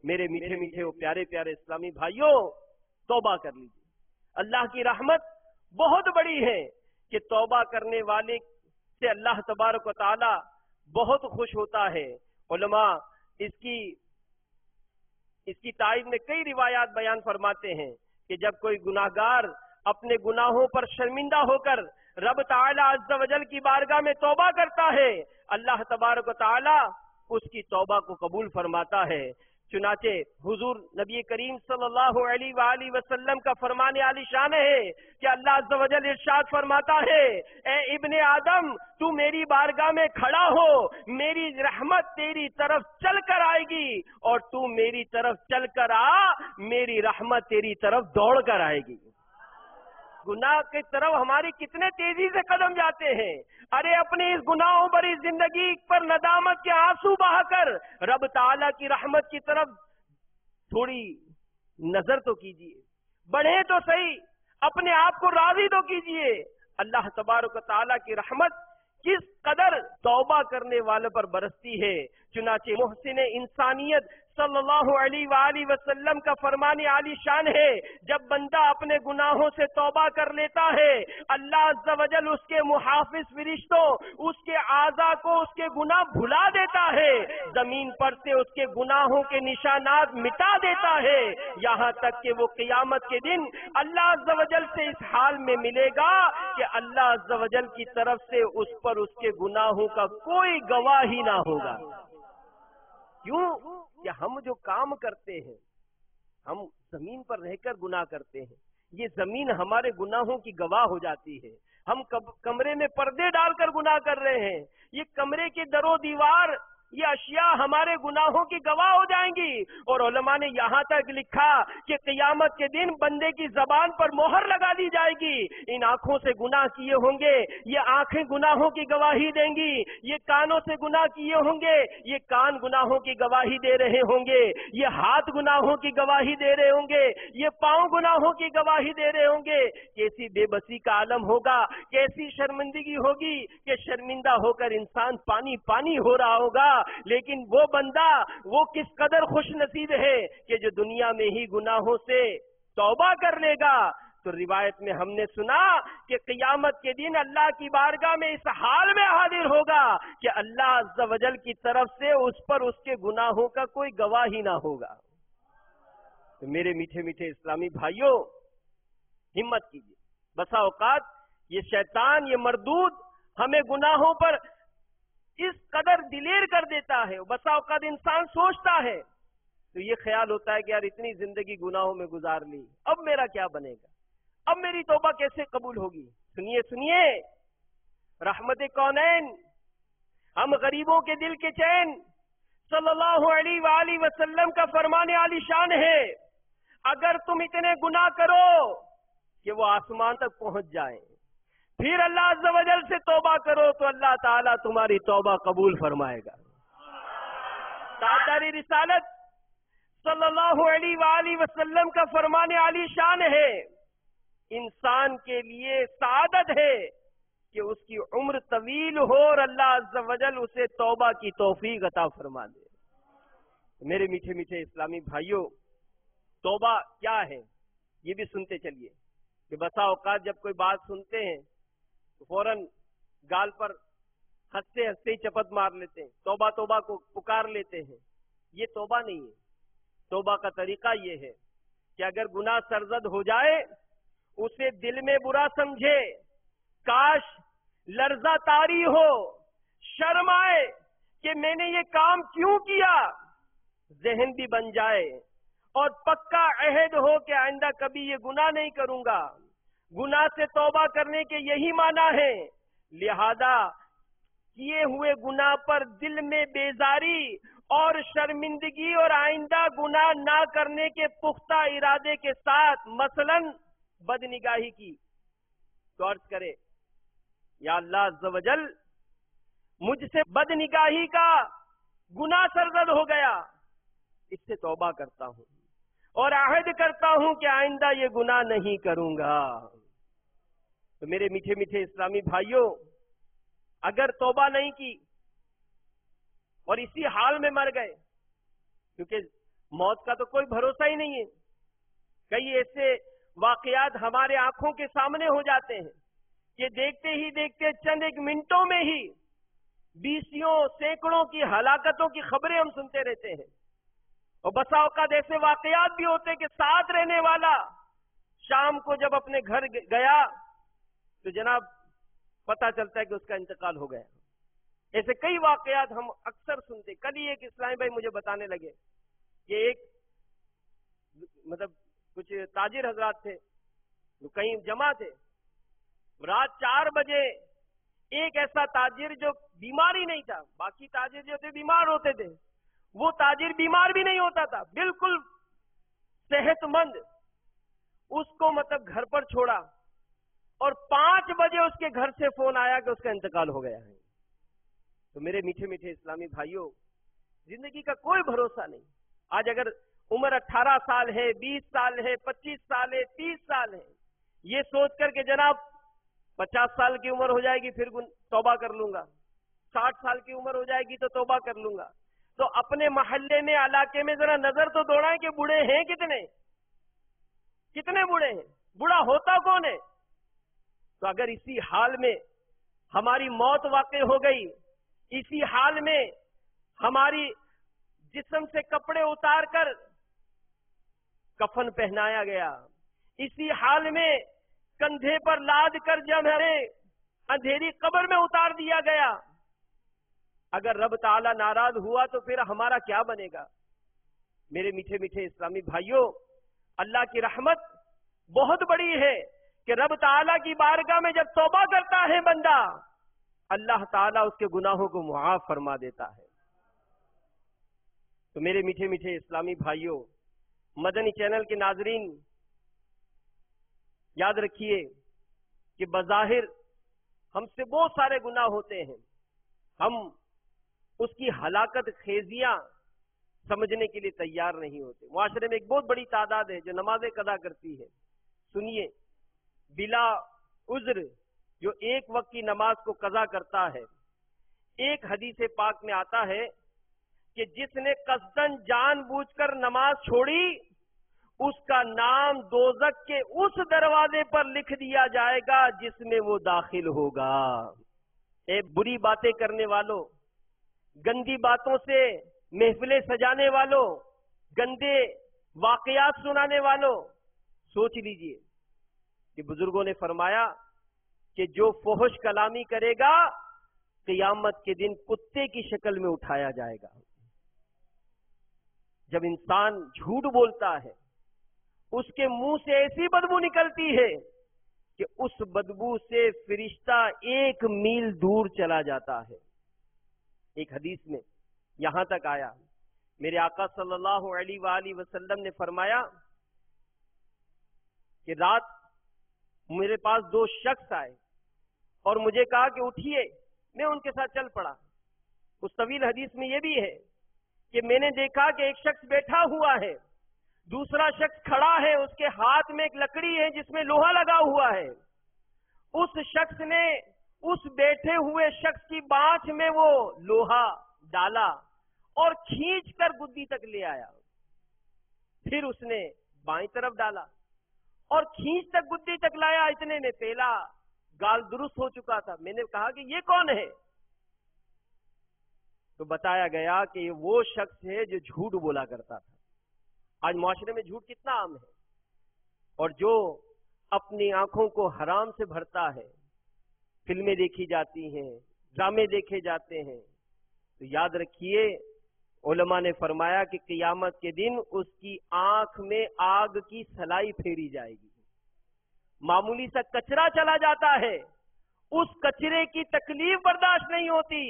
میرے میٹھے میٹھے اور پیارے پیارے اسلامی بھائیوں، توبہ کر لیجیے۔ اللہ کی رحمت بہت بڑی ہے کہ توبہ کرنے والے سے اللہ تبارک و تعالی بہت خوش ہوتا ہے۔ علماء اس کی تائید میں کئی روایات بیان فرماتے ہیں کہ جب کوئی گناہگار اپنے گناہوں پر شرمندہ ہو کر رب تعالی عز و جل کی بارگاہ میں توبہ کرتا ہے، اللہ تبارک و تعالی اس کی توبہ کو قبول فرماتا ہے۔ چنانچہ حضور نبی کریم صلی اللہ علیہ وآلہ وسلم کا فرمان عالی شان ہے کہ اللہ عز و جل ارشاد فرماتا ہے، اے ابن آدم تو میری بارگاہ میں کھڑا ہو، میری رحمت تیری طرف چل کر آئے گی، اور تو میری طرف چل کر آ، میری رحمت تیری طرف دوڑ کر آئے گی۔ گناہ کی طرف ہماری کتنے تیزی سے قدم جاتے ہیں۔ ارے اپنی اس گناہوں بھری زندگی پر ندامت کے آنسو بہا کر رب تعالیٰ کی رحمت کی طرف تھوڑی نظر تو کیجئے، بڑھے تو صحیح، اپنے آپ کو راضی تو کیجئے۔ اللہ تبارک و تعالیٰ کی رحمت کس قدر توبہ کرنے والے پر برستی ہے۔ چنانچہ محسن انسانیت صلی اللہ علیہ وآلہ وسلم کا فرمان عالی شان ہے، جب بندہ اپنے گناہوں سے توبہ کر لیتا ہے، اللہ عز و جل اس کے محافظ فرشتوں اس کے اعضاء کو اس کے گناہ بھلا دیتا ہے، زمین پر سے اس کے گناہوں کے نشانات مٹا دیتا ہے، یہاں تک کہ وہ قیامت کے دن اللہ عز و جل سے اس حال میں ملے گا کہ اللہ عز و جل کی طرف سے اس پر اس کے گناہوں کا کوئی گواہ ہی نہ ہوگا۔ کیوں کہ ہم جو کام کرتے ہیں، ہم زمین پر رہ کر گناہ کرتے ہیں، یہ زمین ہمارے گناہوں کی گواہ ہو جاتی ہے۔ ہم کمرے میں پردے ڈال کر گناہ کر رہے ہیں، یہ کمرے کی در و دیوار، یہ اشیاء ہمارے گناہوں کی گواہ ہو جائیں گی۔ اور علماء نے یہاں تک لکھا کہ قیامت کے دن بندے کی زبان پر مہر لگا دی جائے گی، ان آنکھوں سے گناہ کیے ہوں گے، یہ آنکھیں گناہوں کی گواہی دیں گی، یہ کانوں سے گناہ کیے ہوں گے، یہ کان گناہوں کی گواہی دے رہے ہوں گے، یہ ہاتھ گناہوں کی گواہی دے رہے ہوں گے، یہ پاؤں گناہوں کی گواہی دے رہے ہوں گے۔ کیسی بے بسی کا عالم ہوگا، کیسی شرمندگی ہوگی کہ شرمندہ ہو کر انسان پانی پانی ہو رہا ہوگا۔ لیکن وہ بندہ وہ کس قدر خوش نصیب ہے کہ جو دنیا میں ہی گناہوں سے توبہ کر لے گا۔ تو روایت میں ہم نے سنا کہ قیامت کے دن اللہ کی بارگاہ میں اس حال میں حاضر ہوگا کہ اللہ عز و جل کی طرف سے اس پر اس کے گناہوں کا کوئی گواہ ہی نہ ہوگا۔ تو میرے میٹھے میٹھے اسلامی بھائیوں، ہمت کیجیے۔ بسا اوقات یہ شیطان، یہ مردود ہمیں گناہوں پر اس قدر دلیر کر دیتا ہے۔ بسا اوقات انسان سوچتا ہے تو یہ خیال ہوتا ہے کہ یار اتنی زندگی گناہوں میں گزار لی، اب میرا کیا بنے گا، اب میری توبہ کیسے قبول ہوگی۔ سنیے سنیے، رحمت کونین، ہم غریبوں کے دل کے چین، صلی اللہ علیہ وآلہ وسلم کا فرمان عالی شان ہے، اگر تم اتنے گناہ کرو کہ وہ آسمان تک پہنچ جائیں، پھر اللہ عز و جل سے توبہ کرو تو اللہ تعالیٰ تمہاری توبہ قبول فرمائے گا۔ تاجدار رسالت صلی اللہ علیہ وآلہ وسلم کا فرمان عالی شان ہے، انسان کے لیے سعادت ہے کہ اس کی عمر طویل ہو اور اللہ عز و جل اسے توبہ کی توفیق عطا فرما دے۔ میرے میٹھے میٹھے اسلامی بھائیوں، توبہ کیا ہے یہ بھی سنتے چلیے کہ بسا اوقات جب کوئی بات سنتے ہیں تو فوراً گال پر ہنستے ہنستے ہی چپت مار لیتے ہیں، توبہ توبہ کو پکار لیتے ہیں۔ یہ توبہ نہیں ہے۔ توبہ کا طریقہ یہ ہے کہ اگر گناہ سرزد ہو جائے اسے دل میں برا سمجھے، کاش لرزہ طاری ہو، شرم آئے کہ میں نے یہ کام کیوں کیا، ذہن بھی بن جائے اور پکا عہد ہو کہ آئندہ کبھی یہ گناہ نہیں کروں گا۔ گناہ سے توبہ کرنے کے یہی معنی ہے، لہذا کیے ہوئے گناہ پر دل میں بیزاری اور شرمندگی اور آئندہ گناہ نہ کرنے کے پختہ ارادے کے ساتھ مثلا بد نگاہی کی تو عرض کرے، یا اللہ عز و جل مجھ سے بد نگاہی کا گناہ سرزد ہو گیا، اس سے توبہ کرتا ہوں اور عہد کرتا ہوں کہ آئندہ یہ گناہ نہیں کروں گا۔ تو میرے میٹھے میٹھے اسلامی بھائیوں، اگر توبہ نہیں کی اور اسی حال میں مر گئے، کیونکہ موت کا تو کوئی بھروسہ ہی نہیں ہے، کئی ایسے واقعات ہمارے آنکھوں کے سامنے ہو جاتے ہیں کہ دیکھتے ہی دیکھتے چند ایک منٹوں میں ہی بیسیوں سینکڑوں کی ہلاکتوں کی خبریں ہم سنتے رہتے ہیں، اور بسا اوقات ایسے واقعات بھی ہوتے کہ ساتھ رہنے والا شام کو جب اپنے گھر گیا تو جناب پتہ چلتا ہے کہ اس کا انتقال ہو گیا۔ ایسے کئی واقعات ہم اکثر سنتے۔ کل ہی ایک اسلامی بھائی مجھے بتانے لگے کہ ایک مطلب کچھ تاجر حضرات تھے، وہ کہیں جمع تھے، رات 4 بجے ایک ایسا تاجر جو بیمار ہی نہیں تھا، باقی تاجر جو تھے بیمار ہوتے تھے، وہ تاجر بیمار بھی نہیں ہوتا تھا، بالکل صحت مند، اس کو مطلب گھر پر چھوڑا اور 5 بجے اس کے گھر سے فون آیا کہ اس کا انتقال ہو گیا ہے۔ تو میرے میٹھے میٹھے اسلامی بھائیوں، زندگی کا کوئی بھروسہ نہیں۔ آج اگر عمر 18 سال ہے، 20 سال ہے، 25 سال ہے، 30 سال ہے، یہ سوچ کر کہ جناب 50 سال کی عمر ہو جائے گی پھر توبہ کر لوں گا، 60 سال کی عمر ہو جائے گی تو توبہ کر لوں گا، تو اپنے محلے میں، علاقے میں ذرا نظر تو دوڑائیں کہ بوڑھے ہیں کتنے بوڑھے ہیں، بوڑھا ہوتا کون ہے؟ تو اگر اسی حال میں ہماری موت واقع ہو گئی، اسی حال میں ہماری جسم سے کپڑے اتار کر کفن پہنایا گیا، اسی حال میں کندھے پر لاد کر جب ہمیں اندھیری قبر میں اتار دیا گیا، اگر رب تعالی ناراض ہوا تو پھر ہمارا کیا بنے گا؟ میرے میٹھے میٹھے اسلامی بھائیوں، اللہ کی رحمت بہت بڑی ہے کہ رب تعالی کی بارگاہ میں جب توبہ کرتا ہے بندہ، اللہ تعالیٰ اس کے گناہوں کو معاف فرما دیتا ہے۔ تو میرے میٹھے میٹھے اسلامی بھائیوں، مدنی چینل کے ناظرین، یاد رکھیے کہ بظاہر ہم سے بہت سارے گناہ ہوتے ہیں، ہم اس کی ہلاکت خیزیاں سمجھنے کے لیے تیار نہیں ہوتے۔ معاشرے میں ایک بہت بڑی تعداد ہے جو نمازیں قضا کرتی ہے، سنیے، بلا عذر جو ایک وقت کی نماز کو قضا کرتا ہے، ایک حدیث پاک میں آتا ہے کہ جس نے قصدن جان بوجھ کر نماز چھوڑی، اس کا نام دوزخ کے اس دروازے پر لکھ دیا جائے گا جس میں وہ داخل ہوگا۔ اے بری باتیں کرنے والوں، گندی باتوں سے محفلیں سجانے والوں، گندے واقعات سنانے والوں، سوچ لیجئے کہ بزرگوں نے فرمایا کہ جو فحش کلامی کرے گا قیامت کے دن کتے کی شکل میں اٹھایا جائے گا۔ جب انسان جھوٹ بولتا ہے، اس کے منہ سے ایسی بدبو نکلتی ہے کہ اس بدبو سے فرشتہ 1 میل دور چلا جاتا ہے۔ ایک حدیث میں یہاں تک آیا، میرے آقا صلی اللہ علیہ وآلہ وسلم نے فرمایا کہ رات میرے پاس 2 شخص آئے اور مجھے کہا کہ اٹھیے، میں ان کے ساتھ چل پڑا۔ اس طویل حدیث میں یہ بھی ہے کہ میں نے دیکھا کہ ایک شخص بیٹھا ہوا ہے، دوسرا شخص کھڑا ہے، اس کے ہاتھ میں ایک لکڑی ہے جس میں لوہا لگا ہوا ہے۔ اس شخص نے اس بیٹھے ہوئے شخص کی بانھ میں وہ لوہا ڈالا اور کھینچ کر گدی تک لے آیا، پھر اس نے بائیں طرف ڈالا اور کھینچ تک گدی تک لایا، اتنے میں پہلا گال درست ہو چکا تھا۔ میں نے کہا کہ یہ کون ہے؟ تو بتایا گیا کہ یہ وہ شخص ہے جو جھوٹ بولا کرتا تھا۔ آج معاشرے میں جھوٹ کتنا عام ہے، اور جو اپنی آنکھوں کو حرام سے بھرتا ہے، فلمیں دیکھی جاتی ہیں، ڈرامے دیکھے جاتے ہیں، تو یاد رکھیے علماء نے فرمایا کہ قیامت کے دن اس کی آنکھ میں آگ کی سلائی پھیری جائے گی۔ معمولی سا کچرا چلا جاتا ہے، اس کچرے کی تکلیف برداشت نہیں ہوتی۔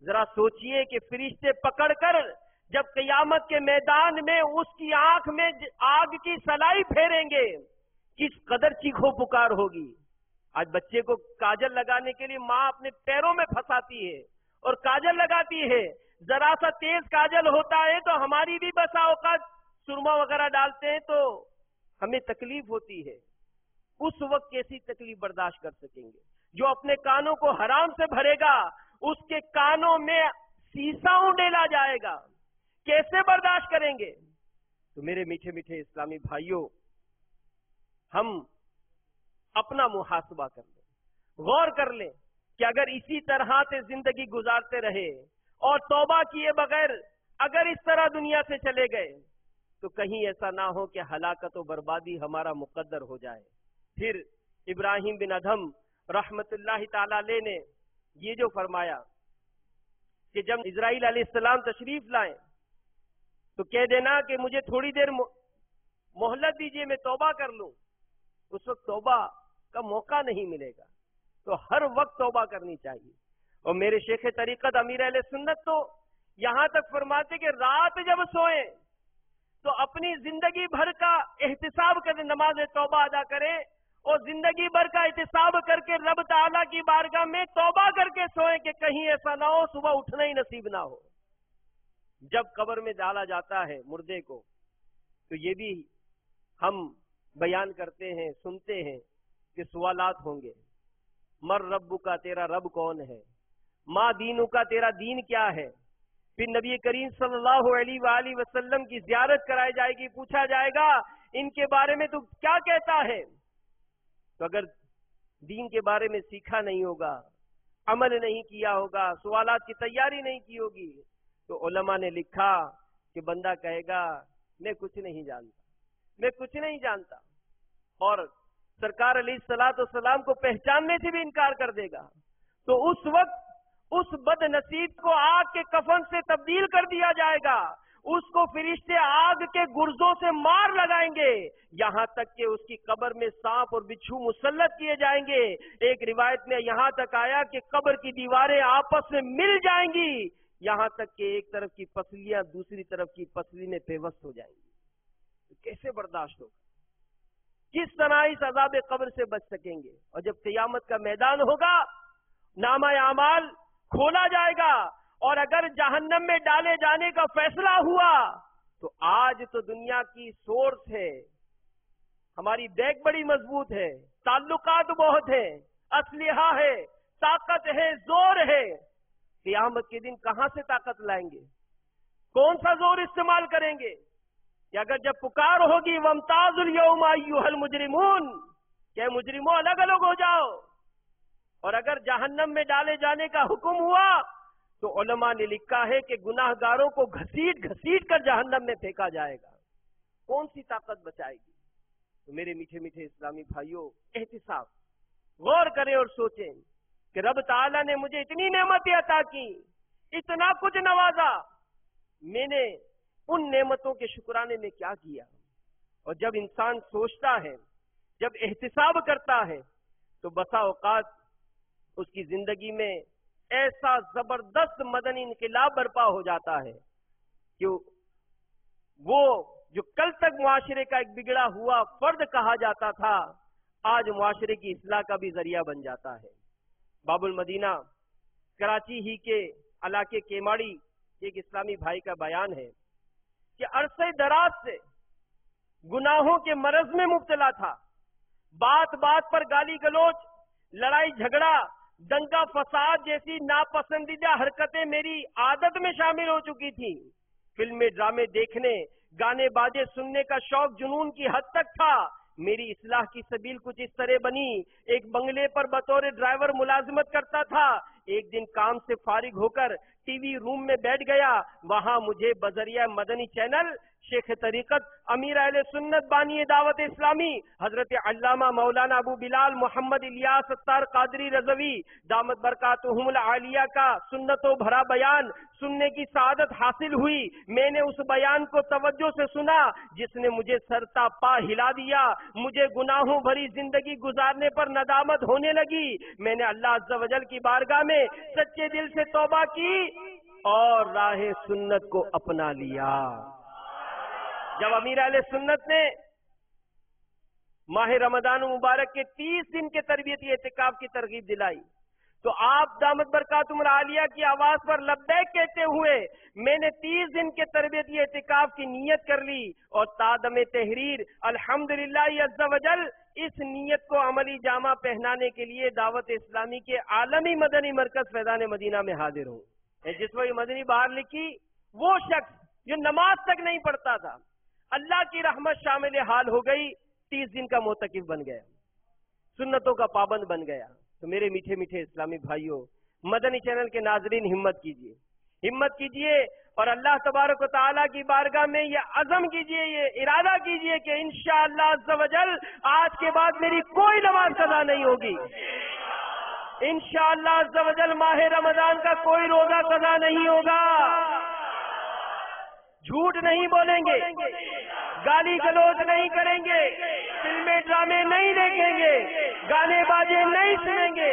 ذرا سوچئے کہ فرشتے پکڑ کر جب قیامت کے میدان میں اس کی آنکھ میں آگ کی سلائی پھیریں گے، کس قدر چیخو پکار ہوگی۔ آج بچے کو کاجل لگانے کے لیے ماں اپنے پیروں میں پھنساتی ہے اور کاجل لگاتی ہے، ذرا سا تیز کاجل ہوتا ہے تو ہماری بھی بسا اوقات سرما وغیرہ ڈالتے ہیں تو ہمیں تکلیف ہوتی ہے۔ اس وقت کیسی تکلیف برداشت کر سکیں گے؟ جو اپنے کانوں کو حرام سے بھرے گا، اس کے کانوں میں سیسا ڈیلا جائے گا، کیسے برداشت کریں گے؟ تو میرے میٹھے میٹھے اسلامی بھائیوں، ہم اپنا محاسبہ کر لیں، غور کر لیں کہ اگر اسی طرح سے زندگی گزارتے رہے اور توبہ کیے بغیر اگر اس طرح دنیا سے چلے گئے تو کہیں ایسا نہ ہو کہ ہلاکت و بربادی ہمارا مقدر ہو جائے۔ پھر ابراہیم بن ادھم رحمت اللہ تعالی علیہ نے یہ جو فرمایا کہ جب اسرائیل علیہ السلام تشریف لائیں تو کہہ دینا کہ مجھے تھوڑی دیر مہلت دیجئے، میں توبہ کر لوں، اس وقت توبہ کا موقع نہیں ملے گا. تو ہر وقت توبہ کرنی چاہیے. اور میرے شیخ طریقت امیر اہل سنت تو یہاں تک فرماتے کہ رات جب سوئیں تو اپنی زندگی بھر کا احتساب کریں، نماز توبہ ادا کریں اور زندگی بھر کا احتساب کر کے رب تعالیٰ کی بارگاہ میں توبہ کر کے سوئیں کہ کہیں ایسا نہ ہو صبح اٹھنا ہی نصیب نہ ہو. جب قبر میں ڈالا جاتا ہے مردے کو تو یہ بھی ہم بیان کرتے ہیں، سنتے ہیں کہ سوالات ہوں گے. مر رب کا، تیرا رب کون ہے؟ ما دینو کا، تیرا دین کیا ہے؟ پھر نبی کریم صلی اللہ علیہ وآلہ وسلم کی زیارت کرائی جائے گی، پوچھا جائے گا ان کے بارے میں تو کیا کہتا ہے؟ تو اگر دین کے بارے میں سیکھا نہیں ہوگا، عمل نہیں کیا ہوگا، سوالات کی تیاری نہیں کی ہوگی، تو علماء نے لکھا کہ بندہ کہے گا میں کچھ نہیں جانتا، میں کچھ نہیں جانتا، اور سرکار علیہ الصلوۃ والسلام کو پہچاننے سے بھی انکار کر دے گا. تو اس وقت اس بد نصیب کو آگ کے کفن سے تبدیل کر دیا جائے گا، اس کو فرشتے آگ کے گرزوں سے مار لگائیں گے، یہاں تک کہ اس کی قبر میں سانپ اور بچھو مسلط کیے جائیں گے. ایک روایت میں یہاں تک آیا کہ قبر کی دیواریں آپس میں مل جائیں گی، یہاں تک کہ ایک طرف کی پسلیاں دوسری طرف کی پسلی میں پیوست ہو جائیں گی. تو کیسے برداشت ہوگا؟ کس طرح اس عذاب قبر سے بچ سکیں گے؟ اور جب قیامت کا میدان ہوگا، نامہ اعمال کھولا جائے گا، اور اگر جہنم میں ڈالے جانے کا فیصلہ ہوا تو آج تو دنیا کی سورس ہے، ہماری بیک بڑی مضبوط ہے، تعلقات بہت ہیں، اسلحہ ہے، طاقت ہے، زور ہے. قیامت کے دن کہاں سے طاقت لائیں گے؟ کون سا زور استعمال کریں گے؟ کہ اگر جب پکار ہوگی وَامْتَازُوا الْيَوْمَ أَيُّهَا الْمُجْرِمُونَ، کہ مجرموں الگ الگ ہو جاؤ، اور اگر جہنم میں ڈالے جانے کا حکم ہوا تو علماء نے لکھا ہے کہ گناہ گاروں کو گھسیٹ گھسیٹ کر جہنم میں پھینکا جائے گا. کون سی طاقت بچائے گی؟ تو میرے میٹھے میٹھے اسلامی بھائیوں، احتساب، غور کریں اور سوچیں کہ رب تعالیٰ نے مجھے اتنی نعمتیں عطا کی، اتنا کچھ نوازا، میں نے ان نعمتوں کے شکرانے میں کیا کیا؟ اور جب انسان سوچتا ہے، جب احتساب کرتا ہے، تو بسا اوقات اس کی زندگی میں ایسا زبردست مدنی انقلاب برپا ہو جاتا ہے کہ وہ جو کل تک معاشرے کا ایک بگڑا ہوا فرد کہا جاتا تھا، آج معاشرے کی اصلاح کا بھی ذریعہ بن جاتا ہے. باب المدینہ کراچی ہی کے علاقے کیماڑی ایک اسلامی بھائی کا بیان ہے کہ عرصے دراز سے گناہوں کے مرض میں مبتلا تھا، بات بات پر گالی گلوچ، لڑائی جھگڑا، دنگا فساد جیسی ناپسندیدہ حرکتیں میری عادت میں شامل ہو چکی تھی. فلمیں ڈرامے دیکھنے، گانے باجے سننے کا شوق جنون کی حد تک تھا. میری اصلاح کی سبیل کچھ اس طرح بنی، ایک بنگلے پر بطور ڈرائیور ملازمت کرتا تھا. ایک دن کام سے فارغ ہو کر ٹی وی روم میں بیٹھ گیا، وہاں مجھے بذریعہ مدنی چینل شیخ طریقت امیر اہل سنت بانی دعوت اسلامی حضرت علامہ مولانا ابو بلال محمد الیاس ستار قادری رضوی دامت برکاتہم العالیہ کا سنتوں بھرا بیان سننے کی سعادت حاصل ہوئی. میں نے اس بیان کو توجہ سے سنا جس نے مجھے سرتا پا ہلا دیا. مجھے گناہوں بھری زندگی گزارنے پر ندامت ہونے لگی. میں نے اللہ عز و جل کی بارگاہ میں سچے دل سے توبہ کی اور راہ سنت کو اپنا لیا. جب امیر اہل سنت نے ماہ رمضان مبارک کے 30 دن کے تربیتی اعتکاف کی ترغیب دلائی تو آپ دامت برکاتہم العالیہ کی آواز پر لبیک کہتے ہوئے میں نے 30 دن کے تربیتی اعتکاف کی نیت کر لی اور تادم تحریر الحمدللہ عز و جل اس نیت کو عملی جامہ پہنانے کے لیے دعوت اسلامی کے عالمی مدنی مرکز فیضان مدینہ میں حاضر ہوں. جس وقت مدنی بہار لکھی وہ شخص جو نماز تک نہیں پڑھتا تھا اللہ کی رحمت شامل حال ہو گئی، 30 دن کا معتکف بن گیا، سنتوں کا پابند بن گیا. تو میرے میٹھے میٹھے اسلامی بھائیوں، مدنی چینل کے ناظرین ہمت کیجئے اور اللہ تبارک و تعالیٰ کی بارگاہ میں یہ عزم کیجئے، یہ ارادہ کیجئے کہ انشاءاللہ عز و جل آج کے بعد میری کوئی نماز قضا نہیں ہوگی. انشاءاللہ عز و جل ماہ رمضان کا کوئی روزہ قضا نہیں ہوگا. جھوٹ نہیں بولیں گے، گالی گلوچ نہیں کریں گے، فلمیں ڈرامے نہیں دیکھیں گے، گانے باجے نہیں سنیں گے،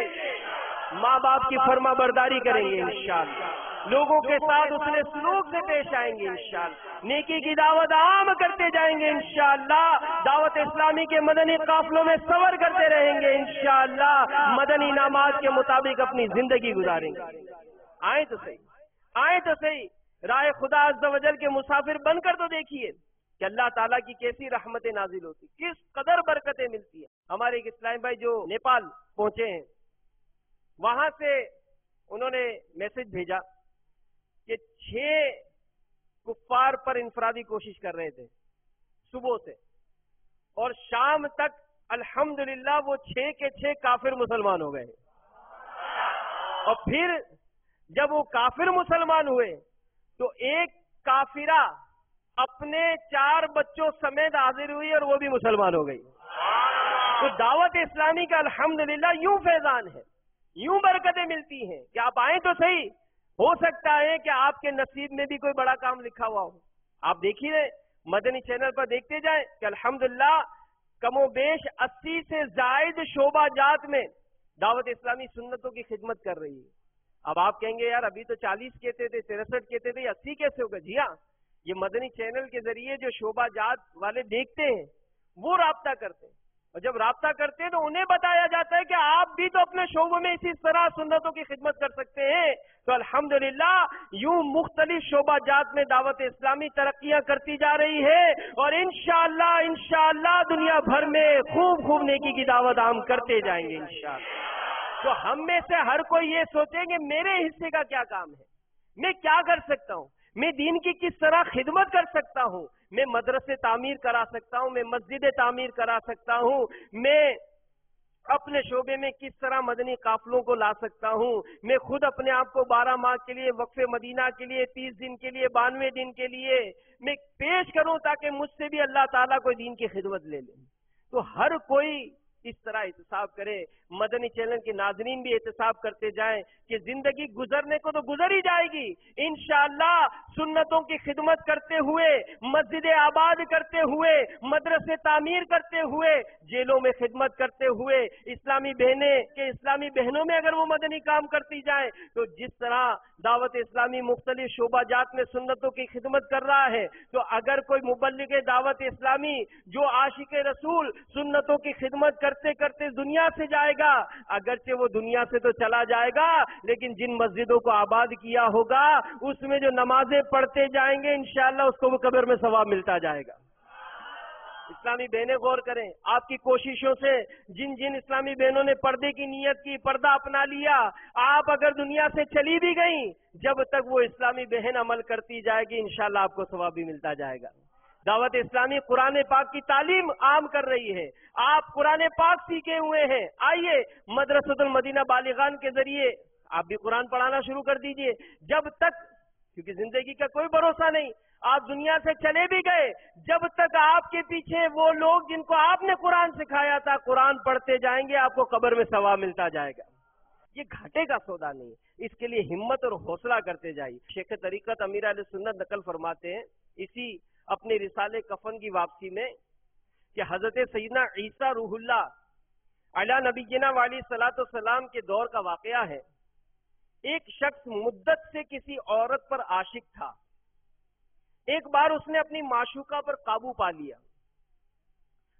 ماں باپ کی فرما برداری کریں گے انشاءاللہ، لوگوں کے ساتھ اس نے سلوک سے پیش آئیں گے انشاءاللہ، نیکی کی دعوت عام کرتے جائیں گے انشاءاللہ، دعوت اسلامی کے مدنی قافلوں میں سفر کرتے رہیں گے انشاءاللہ، مدنی انعامات کے مطابق اپنی زندگی گزاریں گے۔ آئیں تو صحیح راہ خدا عز و جل کے مسافر بن کر تو دیکھیے کہ اللہ تعالیٰ کی کیسی رحمتیں نازل ہوتی، کس قدر برکتیں ملتی ہیں۔ ہمارے ایک اسلام بھائی جو نیپال پہنچے ہیں، وہاں سے انہوں نے میسج بھیجا کہ 6 کفار پر انفرادی کوشش کر رہے تھے صبح سے، اور شام تک الحمدللہ وہ 6 کے 6 کافر مسلمان ہو گئے، اور پھر جب وہ کافر مسلمان ہوئے تو ایک کافرہ اپنے 4 بچوں سمیت حاضر ہوئی اور وہ بھی مسلمان ہو گئی۔ تو دعوت اسلامی کا الحمدللہ یوں فیضان ہے، یوں برکتیں ملتی ہیں کہ آپ آئیں تو صحیح، ہو سکتا ہے کہ آپ کے نصیب میں بھی کوئی بڑا کام لکھا ہوا ہو۔ آپ دیکھیے مدنی چینل پر دیکھتے جائیں کہ الحمدللہ کم و بیش 80 سے زائد شعبہ جات میں دعوت اسلامی سنتوں کی خدمت کر رہی ہے۔ اب آپ کہیں گے یار ابھی تو 40 کہتے تھے، 63 کہتے تھے، 80 کیسے ہوگا؟ جی ہاں، یہ مدنی چینل کے ذریعے جو شعبہ جات والے دیکھتے ہیں وہ رابطہ کرتے ہیں، اور جب رابطہ کرتے ہیں تو انہیں بتایا جاتا ہے کہ آپ بھی تو اپنے شعبوں میں اسی طرح سنتوں کی خدمت کر سکتے ہیں۔ تو الحمدللہ یوں مختلف شعبہ جات میں دعوت اسلامی ترقیاں کرتی جا رہی ہے، اور انشاءاللہ دنیا بھر میں خوب نیکی کی دعوت عام کرتے جائیں گے انشاءاللہ۔ تو ہم میں سے ہر کوئی یہ سوچیں کہ میرے حصے کا کیا کام ہے، میں کیا کر سکتا ہوں، میں دین کی کس طرح خدمت کر سکتا ہوں، میں مدرسے تعمیر کرا سکتا ہوں، میں مسجدیں تعمیر کرا سکتا ہوں، میں اپنے شعبے میں کس طرح مدنی قافلوں کو لا سکتا ہوں، میں خود اپنے آپ کو 12 ماہ کے لیے وقف مدینہ کے لیے، 30 دن کے لیے، 92 دن کے لیے میں پیش کروں تاکہ مجھ سے بھی اللہ تعالیٰ کوئی دین کی خدمت لے لے۔ تو ہر کوئی اس طرح احتساب کرے، مدنی چینل کے ناظرین بھی احتساب کرتے جائیں کہ زندگی گزرنے کو تو گزر ہی جائے گی، انشاءاللہ سنتوں کی خدمت کرتے ہوئے، مسجد آباد کرتے ہوئے، مدرسے تعمیر کرتے ہوئے، جیلوں میں خدمت کرتے ہوئے، اسلامی بہنوں میں اگر وہ مدنی کام کرتی جائیں تو جس طرح دعوت اسلامی مختلف شعبہ جات میں سنتوں کی خدمت کر رہا ہے، تو اگر کوئی مبلغ دعوت اسلامی جو عاشق رسول سنتوں کی خدمت کرتے کرتے دنیا سے جائے گا، اگرچہ وہ دنیا سے تو چلا جائے گا لیکن جن مسجدوں کو آباد کیا ہوگا اس میں جو نمازیں پڑھتے جائیں گے انشاءاللہ اس کو وہ قبر میں ثواب ملتا جائے گا۔ اسلامی بہنیں غور کریں، آپ کی کوششوں سے جن اسلامی بہنوں نے پردے کی نیت کی، پردہ اپنا لیا، آپ اگر دنیا سے چلی بھی گئیں، جب تک وہ اسلامی بہن عمل کرتی جائے گی انشاءاللہ آپ کو ثواب بھی ملتا جائے گا۔ دعوت اسلامی قرآن پاک کی تعلیم عام کر رہی ہے، آپ قرآن پاک سیکھے ہوئے ہیں، آئیے مدرسۃ المدینہ بالغان کے ذریعے آپ بھی قرآن پڑھانا شروع کر دیجئے۔ جب تک، کیونکہ زندگی کا کوئی بھروسہ نہیں، آپ دنیا سے چلے بھی گئے، جب تک آپ کے پیچھے وہ لوگ جن کو آپ نے قرآن سکھایا تھا قرآن پڑھتے جائیں گے، آپ کو قبر میں ثواب ملتا جائے گا۔ یہ گھاٹے کا سودا نہیں ہے، اس کے لیے ہمت اور حوصلہ کرتے جائیے۔ شیخ طریقت امیر اہل سنت نقل فرماتے ہیں اسی اپنے رسالے کفن کی واپسی میں کہ حضرت سیدنا عیسیٰ روح اللہ علی نبینا علیہ الصلوۃ والسلام کے دور کا واقعہ ہے۔ ایک شخص مدت سے کسی عورت پر عاشق تھا، ایک بار اس نے اپنی معشوقہ پر قابو پا لیا،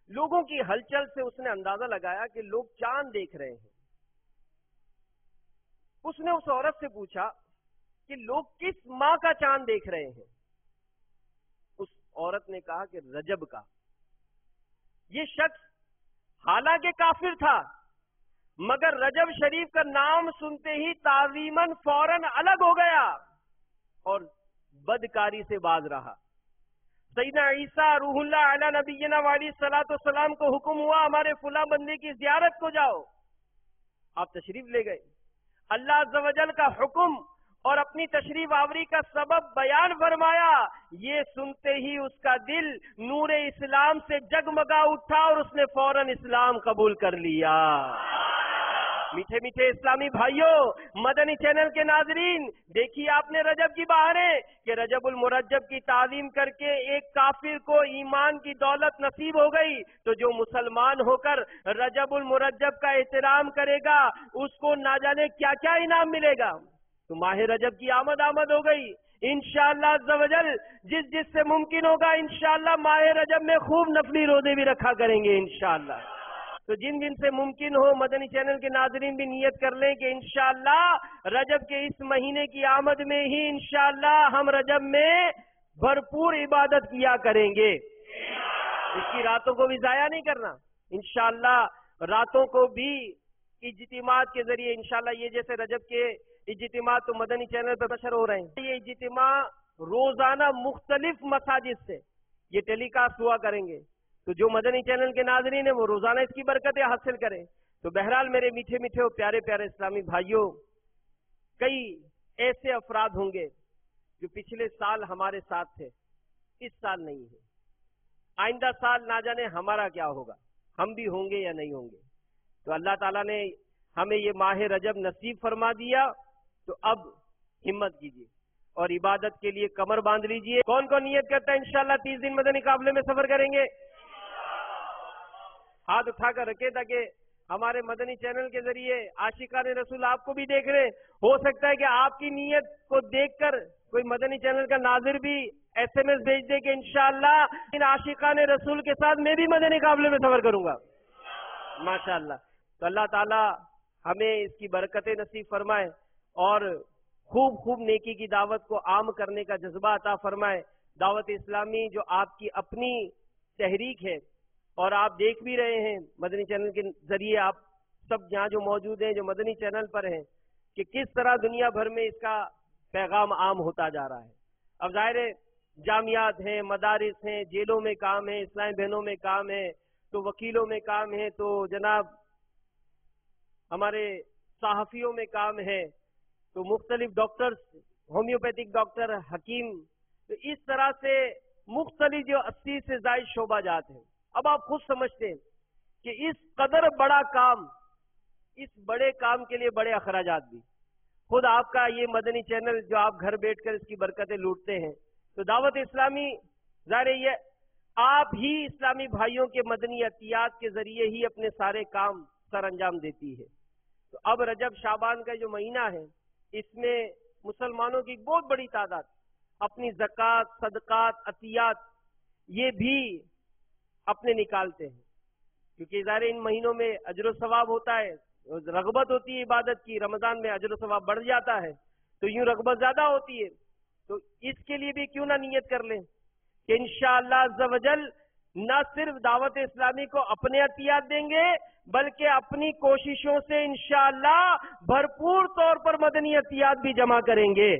لوگوں کی ہلچل سے اس نے اندازہ لگایا کہ لوگ چاند دیکھ رہے ہیں۔ اس نے اس عورت سے پوچھا کہ لوگ کس ماہ کا چاند دیکھ رہے ہیں؟ اس عورت نے کہا کہ رجب کا۔ یہ شخص حالانکہ کافر تھا مگر رجب شریف کا نام سنتے ہی تعظیماً فوراً الگ ہو گیا اور بدکاری سے باز رہا۔ سیدنا عیسیٰ روح اللہ علی نبینا علیہ الصلوۃ والسلام کو حکم ہوا ہمارے فلاں بندے کی زیارت کو جاؤ، آپ تشریف لے گئے۔ اللہ عز و جل کا حکم اور اپنی تشریف آوری کا سبب بیان فرمایا، یہ سنتے ہی اس کا دل نور اسلام سے جگمگا اٹھا اور اس نے فوراً اسلام قبول کر لیا۔ میٹھے میٹھے اسلامی بھائیوں، مدنی چینل کے ناظرین، دیکھیے آپ نے رجب کی بہاریں کہ رجب المرجب کی تعظیم کر کے ایک کافر کو ایمان کی دولت نصیب ہو گئی، تو جو مسلمان ہو کر رجب المرجب کا احترام کرے گا اس کو نہ جانے کیا کیا انعام ملے گا۔ تو ماہ رجب کی آمد ہو گئی، انشاءاللہ عز و جل جس سے ممکن ہوگا انشاءاللہ ماہ رجب میں خوب نفلی روزے بھی رکھا کریں گے انشاءاللہ۔ تو جن سے ممکن ہو مدنی چینل کے ناظرین بھی نیت کر لیں کہ انشاءاللہ رجب کے اس مہینے کی آمد میں ہی انشاءاللہ ہم رجب میں بھرپور عبادت کیا کریں گے، اس کی راتوں کو بھی ضائع نہیں کرنا۔ انشاءاللہ راتوں کو بھی اجتماعات کے ذریعے انشاءاللہ یہ جیسے رجب کے اجتماعات تو مدنی چینل پر نشر ہو رہے ہیں، یہ اجتماع روزانہ مختلف مساجد سے یہ ٹیلی کاسٹ ہوا کریں گے، تو جو مدنی چینل کے ناظرین ہیں وہ روزانہ اس کی برکتیں حاصل کریں۔ تو بہرحال میرے میٹھے میٹھے اور پیارے پیارے اسلامی بھائیوں، کئی ایسے افراد ہوں گے جو پچھلے سال ہمارے ساتھ تھے، اس سال نہیں ہے، آئندہ سال نہ جانے ہمارا کیا ہوگا، ہم بھی ہوں گے یا نہیں ہوں گے۔ تو اللہ تعالیٰ نے ہمیں یہ ماہ رجب نصیب فرما دیا، تو اب ہمت کیجیے اور عبادت کے لیے کمر باندھ لیجیے۔ کون کون نیت کرتا ہے انشاءاللہ 30 دن مدنی قافلے میں سفر کریں گے؟ ہاتھ اٹھا کر رکھے تاکہ ہمارے مدنی چینل کے ذریعے عاشقان رسول آپ کو بھی دیکھ رہے ہیں، ہو سکتا ہے کہ آپ کی نیت کو دیکھ کر کوئی مدنی چینل کا ناظر بھی SMS بھیج دے کہ انشاءاللہ ان عاشقان رسول کے ساتھ میں بھی مدنی قافلے میں سفر کروں گا۔ ماشاءاللہ۔ تو اللہ تعالی ہمیں اس کی برکتیں نصیب فرمائے اور خوب خوب نیکی کی دعوت کو عام کرنے کا جذبہ عطا فرمائے۔ دعوت اسلامی جو آپ کی اپنی تحریک ہے اور آپ دیکھ بھی رہے ہیں مدنی چینل کے ذریعے، آپ سب یہاں جو موجود ہیں جو مدنی چینل پر ہیں، کہ کس طرح دنیا بھر میں اس کا پیغام عام ہوتا جا رہا ہے۔ اب ظاہر ہے جامعات ہیں، مدارس ہیں، جیلوں میں کام ہے، اسلامی بہنوں میں کام ہے، تو وکیلوں میں کام ہے، تو جناب ہمارے صحافیوں میں کام ہے، تو مختلف ڈاکٹرز، ہومیوپیتھک ڈاکٹر، حکیم، تو اس طرح سے مختلف جو 80 سے زائد شعبہ جات ہیں۔ اب آپ خود سمجھتے ہیں کہ اس قدر بڑا کام، اس بڑے کام کے لیے بڑے اخراجات بھی، خود آپ کا یہ مدنی چینل جو آپ گھر بیٹھ کر اس کی برکتیں لوٹتے ہیں، تو دعوت اسلامی ظاہر ہے یہ آپ ہی اسلامی بھائیوں کے مدنی عطیات کے ذریعے ہی اپنے سارے کام سر انجام دیتی ہے۔ تو اب رجب شعبان کا جو مہینہ ہے، اس میں مسلمانوں کی بہت بڑی تعداد اپنی زکوٰۃ، صدقات، عطیات یہ بھی اپنے نکالتے ہیں، کیونکہ ظاہر ان مہینوں میں اجر و ثواب ہوتا ہے، رغبت ہوتی ہے عبادت کی، رمضان میں اجر و ثواب بڑھ جاتا ہے، تو یوں رغبت زیادہ ہوتی ہے، تو اس کے لیے بھی کیوں نہ نیت کر لیں کہ انشاءاللہ عز و جل نہ صرف دعوت اسلامی کو اپنے عطیات دیں گے بلکہ اپنی کوششوں سے انشاءاللہ بھرپور طور پر مدنی عطیات بھی جمع کریں گے۔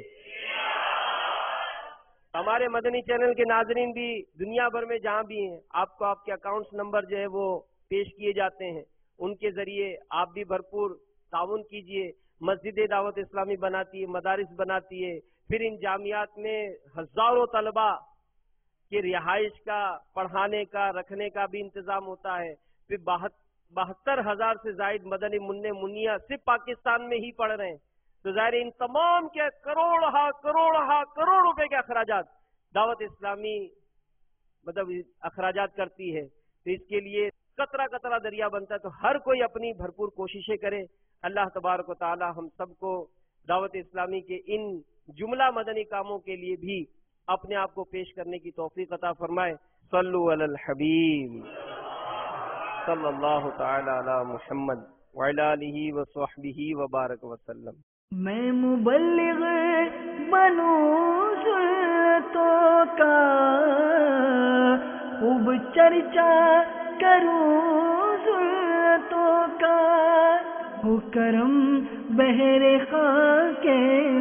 ہمارے مدنی چینل کے ناظرین بھی دنیا بھر میں جہاں بھی ہیں، آپ کو آپ کے اکاؤنٹس نمبر جو ہے وہ پیش کیے جاتے ہیں، ان کے ذریعے آپ بھی بھرپور تعاون کیجئے۔ مسجد دعوت اسلامی بناتی ہے، مدارس بناتی ہے، پھر ان جامعات میں ہزاروں طلبہ کے رہائش کا، پڑھانے کا، رکھنے کا بھی انتظام ہوتا ہے، پھر 72,000 سے زائد مدنی منع منیا صرف پاکستان میں ہی پڑھ رہے ہیں، تو ظاہر ان تمام کے کروڑ روپے کے اخراجات دعوت اسلامی اخراجات کرتی ہے، تو اس کے لیے قطرہ قطرہ دریا بنتا ہے، تو ہر کوئی اپنی بھرپور کوششیں کرے۔ اللہ تبارک و تعالی ہم سب کو دعوت اسلامی کے ان جملہ مدنی کاموں کے لیے بھی اپنے آپ کو پیش کرنے کی توفیق عطا فرمائے۔ صلو علی الحبیب صلی اللہ تعالی علی محمد وعلی آلہ وصحبہ وبارک وسلم۔ میں مبلغ بنوں سنتوں کا، خوب چرچا کروں سنتوں کا، ہو کرم بہر خاک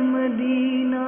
مدینہ۔